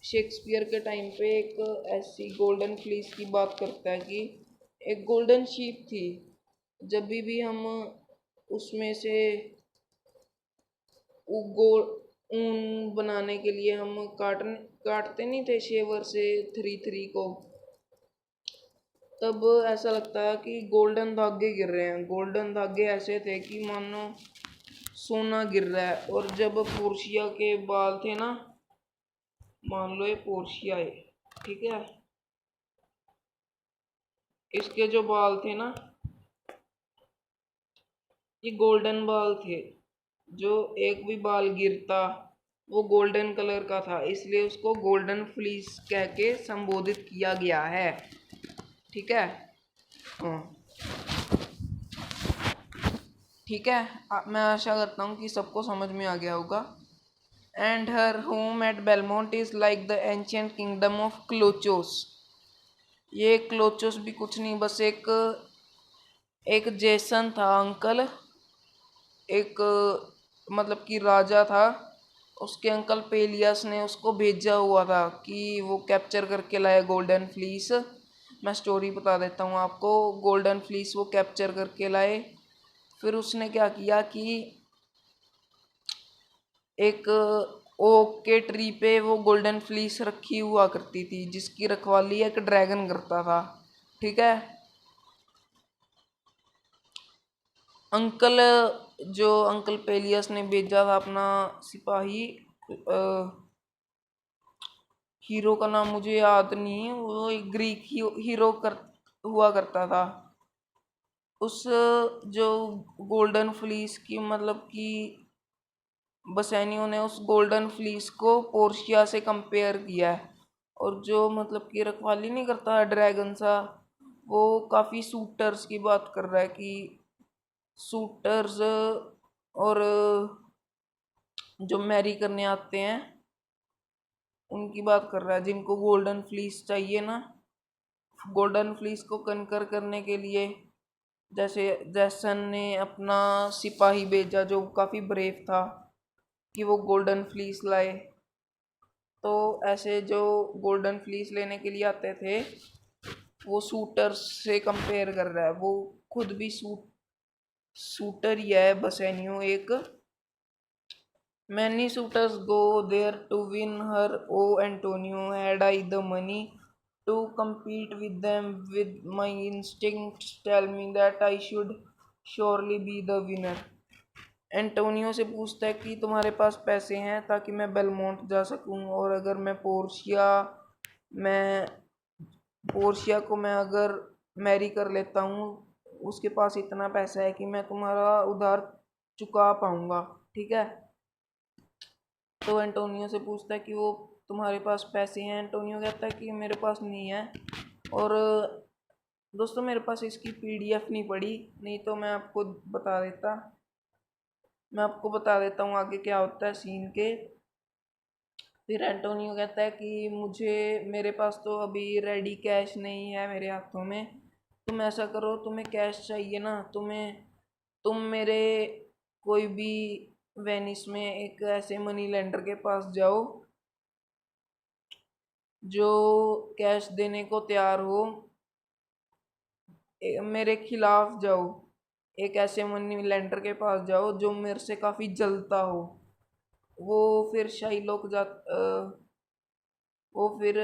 शेक्सपियर के टाइम पे एक ऐसी गोल्डन फ्लीस की बात करता है कि एक गोल्डन शीप थी। जब भी हम उसमें से ऊन बनाने के लिए हम काटते नहीं थे शेवर से 3 3 को, तब ऐसा लगता है कि गोल्डन धागे गिर रहे हैं। गोल्डन धागे ऐसे थे कि मानो सोना गिर रहा है। और जब पोर्शिया के बाल थे ना, मान लो ये पोर्शिया है, ठीक है। इसके जो बाल थे ना, ये गोल्डन बाल थे। जो एक भी बाल गिरता वो गोल्डन कलर का था, इसलिए उसको गोल्डन फ्लीस कह के संबोधित किया गया है, ठीक है। हाँ, ठीक है। मैं आशा करता हूँ कि सबको समझ में आ गया होगा। And her home at Belmont is like the ancient kingdom of Colchos. ये क्लोचोस भी कुछ नहीं, बस एक एक जेसन था अंकल, एक मतलब कि राजा था। उसके अंकल पेलियस ने उसको भेजा हुआ था कि वो कैप्चर करके लाए गोल्डन फ्लीस। मैं स्टोरी बता देता हूँ आपको। गोल्डन फ्लीस वो कैप्चर करके लाए। फिर उसने क्या किया कि एक ओक के ट्री पे वो गोल्डन फ्लीस रखी हुआ करती थी, जिसकी रखवाली एक ड्रैगन करता था, ठीक है। अंकल, जो अंकल पेलियस ने भेजा था अपना सिपाही, हीरो का नाम मुझे याद नहीं है, वो एक ग्रीक हीरो हुआ करता था। उस जो गोल्डन फ्लीस की मतलब कि बसैनियों ने उस गोल्डन फ्लीस को पोर्शिया से कंपेयर किया है। और जो मतलब कि रखवाली नहीं करता है ड्रैगन सा, वो काफ़ी सूटर्स की बात कर रहा है कि सूटर्स और जो मैरी करने आते हैं उनकी बात कर रहा है, जिनको गोल्डन फ्लीस चाहिए ना। गोल्डन फ्लीस को कनकर करने के लिए जैसे जैसन ने अपना सिपाही भेजा जो काफ़ी ब्रेव था कि वो गोल्डन फ्लीस लाए। तो ऐसे जो गोल्डन फ्लीस लेने के लिए आते थे, वो सूटर्स से कंपेयर कर रहा है। वो खुद भी सूटर ही है बसैनियो एक। Many suitors go there to win her, O Antonio had I the money to compete with them, with my instincts tell me that I should surely be the winner। Antonio से पूछता है कि तुम्हारे पास पैसे हैं ताकि मैं बेलमोंट जा सकूं, और अगर मैं पोर्शिया को मैं अगर मैरी कर लेता हूँ, उसके पास इतना पैसा है कि मैं तुम्हारा उधार चुका पाऊंगा, ठीक है। तो एंटोनियो से पूछता है कि वो तुम्हारे पास पैसे हैं। एंटोनियो कहता है कि मेरे पास नहीं है। और दोस्तों मेरे पास इसकी पीडीएफ नहीं पड़ी, नहीं तो मैं आपको बता देता हूँ आगे क्या होता है सीन के। फिर एंटोनियो कहता है कि मेरे पास तो अभी रेडी कैश नहीं है मेरे हाथों में। तुम ऐसा करो, तुम्हें कैश चाहिए ना, तुम मेरे कोई भी वेनिस में एक ऐसे मनी लेंडर के पास जाओ जो कैश देने को तैयार हो, मेरे खिलाफ जाओ। एक ऐसे मनी लैंडर के पास जाओ जो मेरे से काफ़ी जलता हो। वो फिर शाइलॉक वो फिर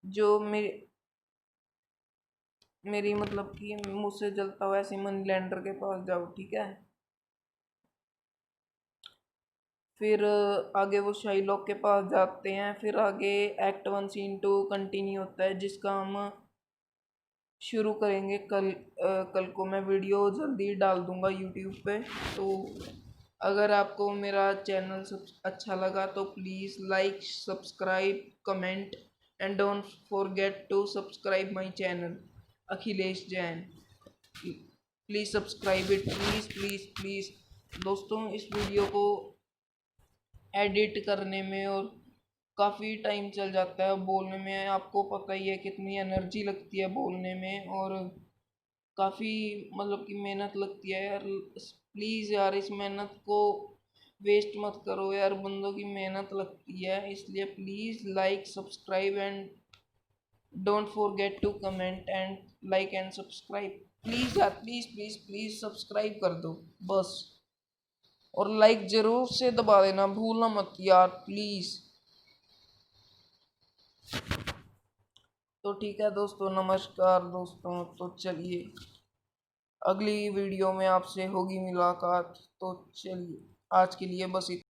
जो मेरी मतलब कि मुझसे जलता हो ऐसे मनी लैंडर के पास जाओ, ठीक है। फिर आगे वो शाइलॉक के पास जाते हैं। फिर आगे एक्ट 1 सीन 2 कंटिन्यू होता है, जिसका हम शुरू करेंगे कल। कल को मैं वीडियो जल्दी डाल दूंगा यूट्यूब पे। तो अगर आपको मेरा चैनल सब अच्छा लगा तो please like, subscribe, comment and don't forget to subscribe my channel Akhilesh Jain. Please subscribe it, please please please. दोस्तों, इस वीडियो को एडिट करने में और काफ़ी टाइम चल जाता है। बोलने में आपको पता ही है कितनी एनर्जी लगती है बोलने में, और काफ़ी मतलब कि मेहनत लगती है यार। प्लीज़ यार, इस मेहनत को वेस्ट मत करो यार, बंदों की मेहनत लगती है। इसलिए please like, subscribe and don't forget to comment and like and subscribe. Please यार, प्लीज़ प्लीज़ प्लीज़ सब्सक्राइब कर दो बस। और लाइक जरूर से दबा देना, भूलना मत यार, प्लीज़। तो ठीक है दोस्तों, नमस्कार दोस्तों। तो चलिए, अगली वीडियो में आपसे होगी मुलाकात। तो चलिए, आज के लिए बस इतना।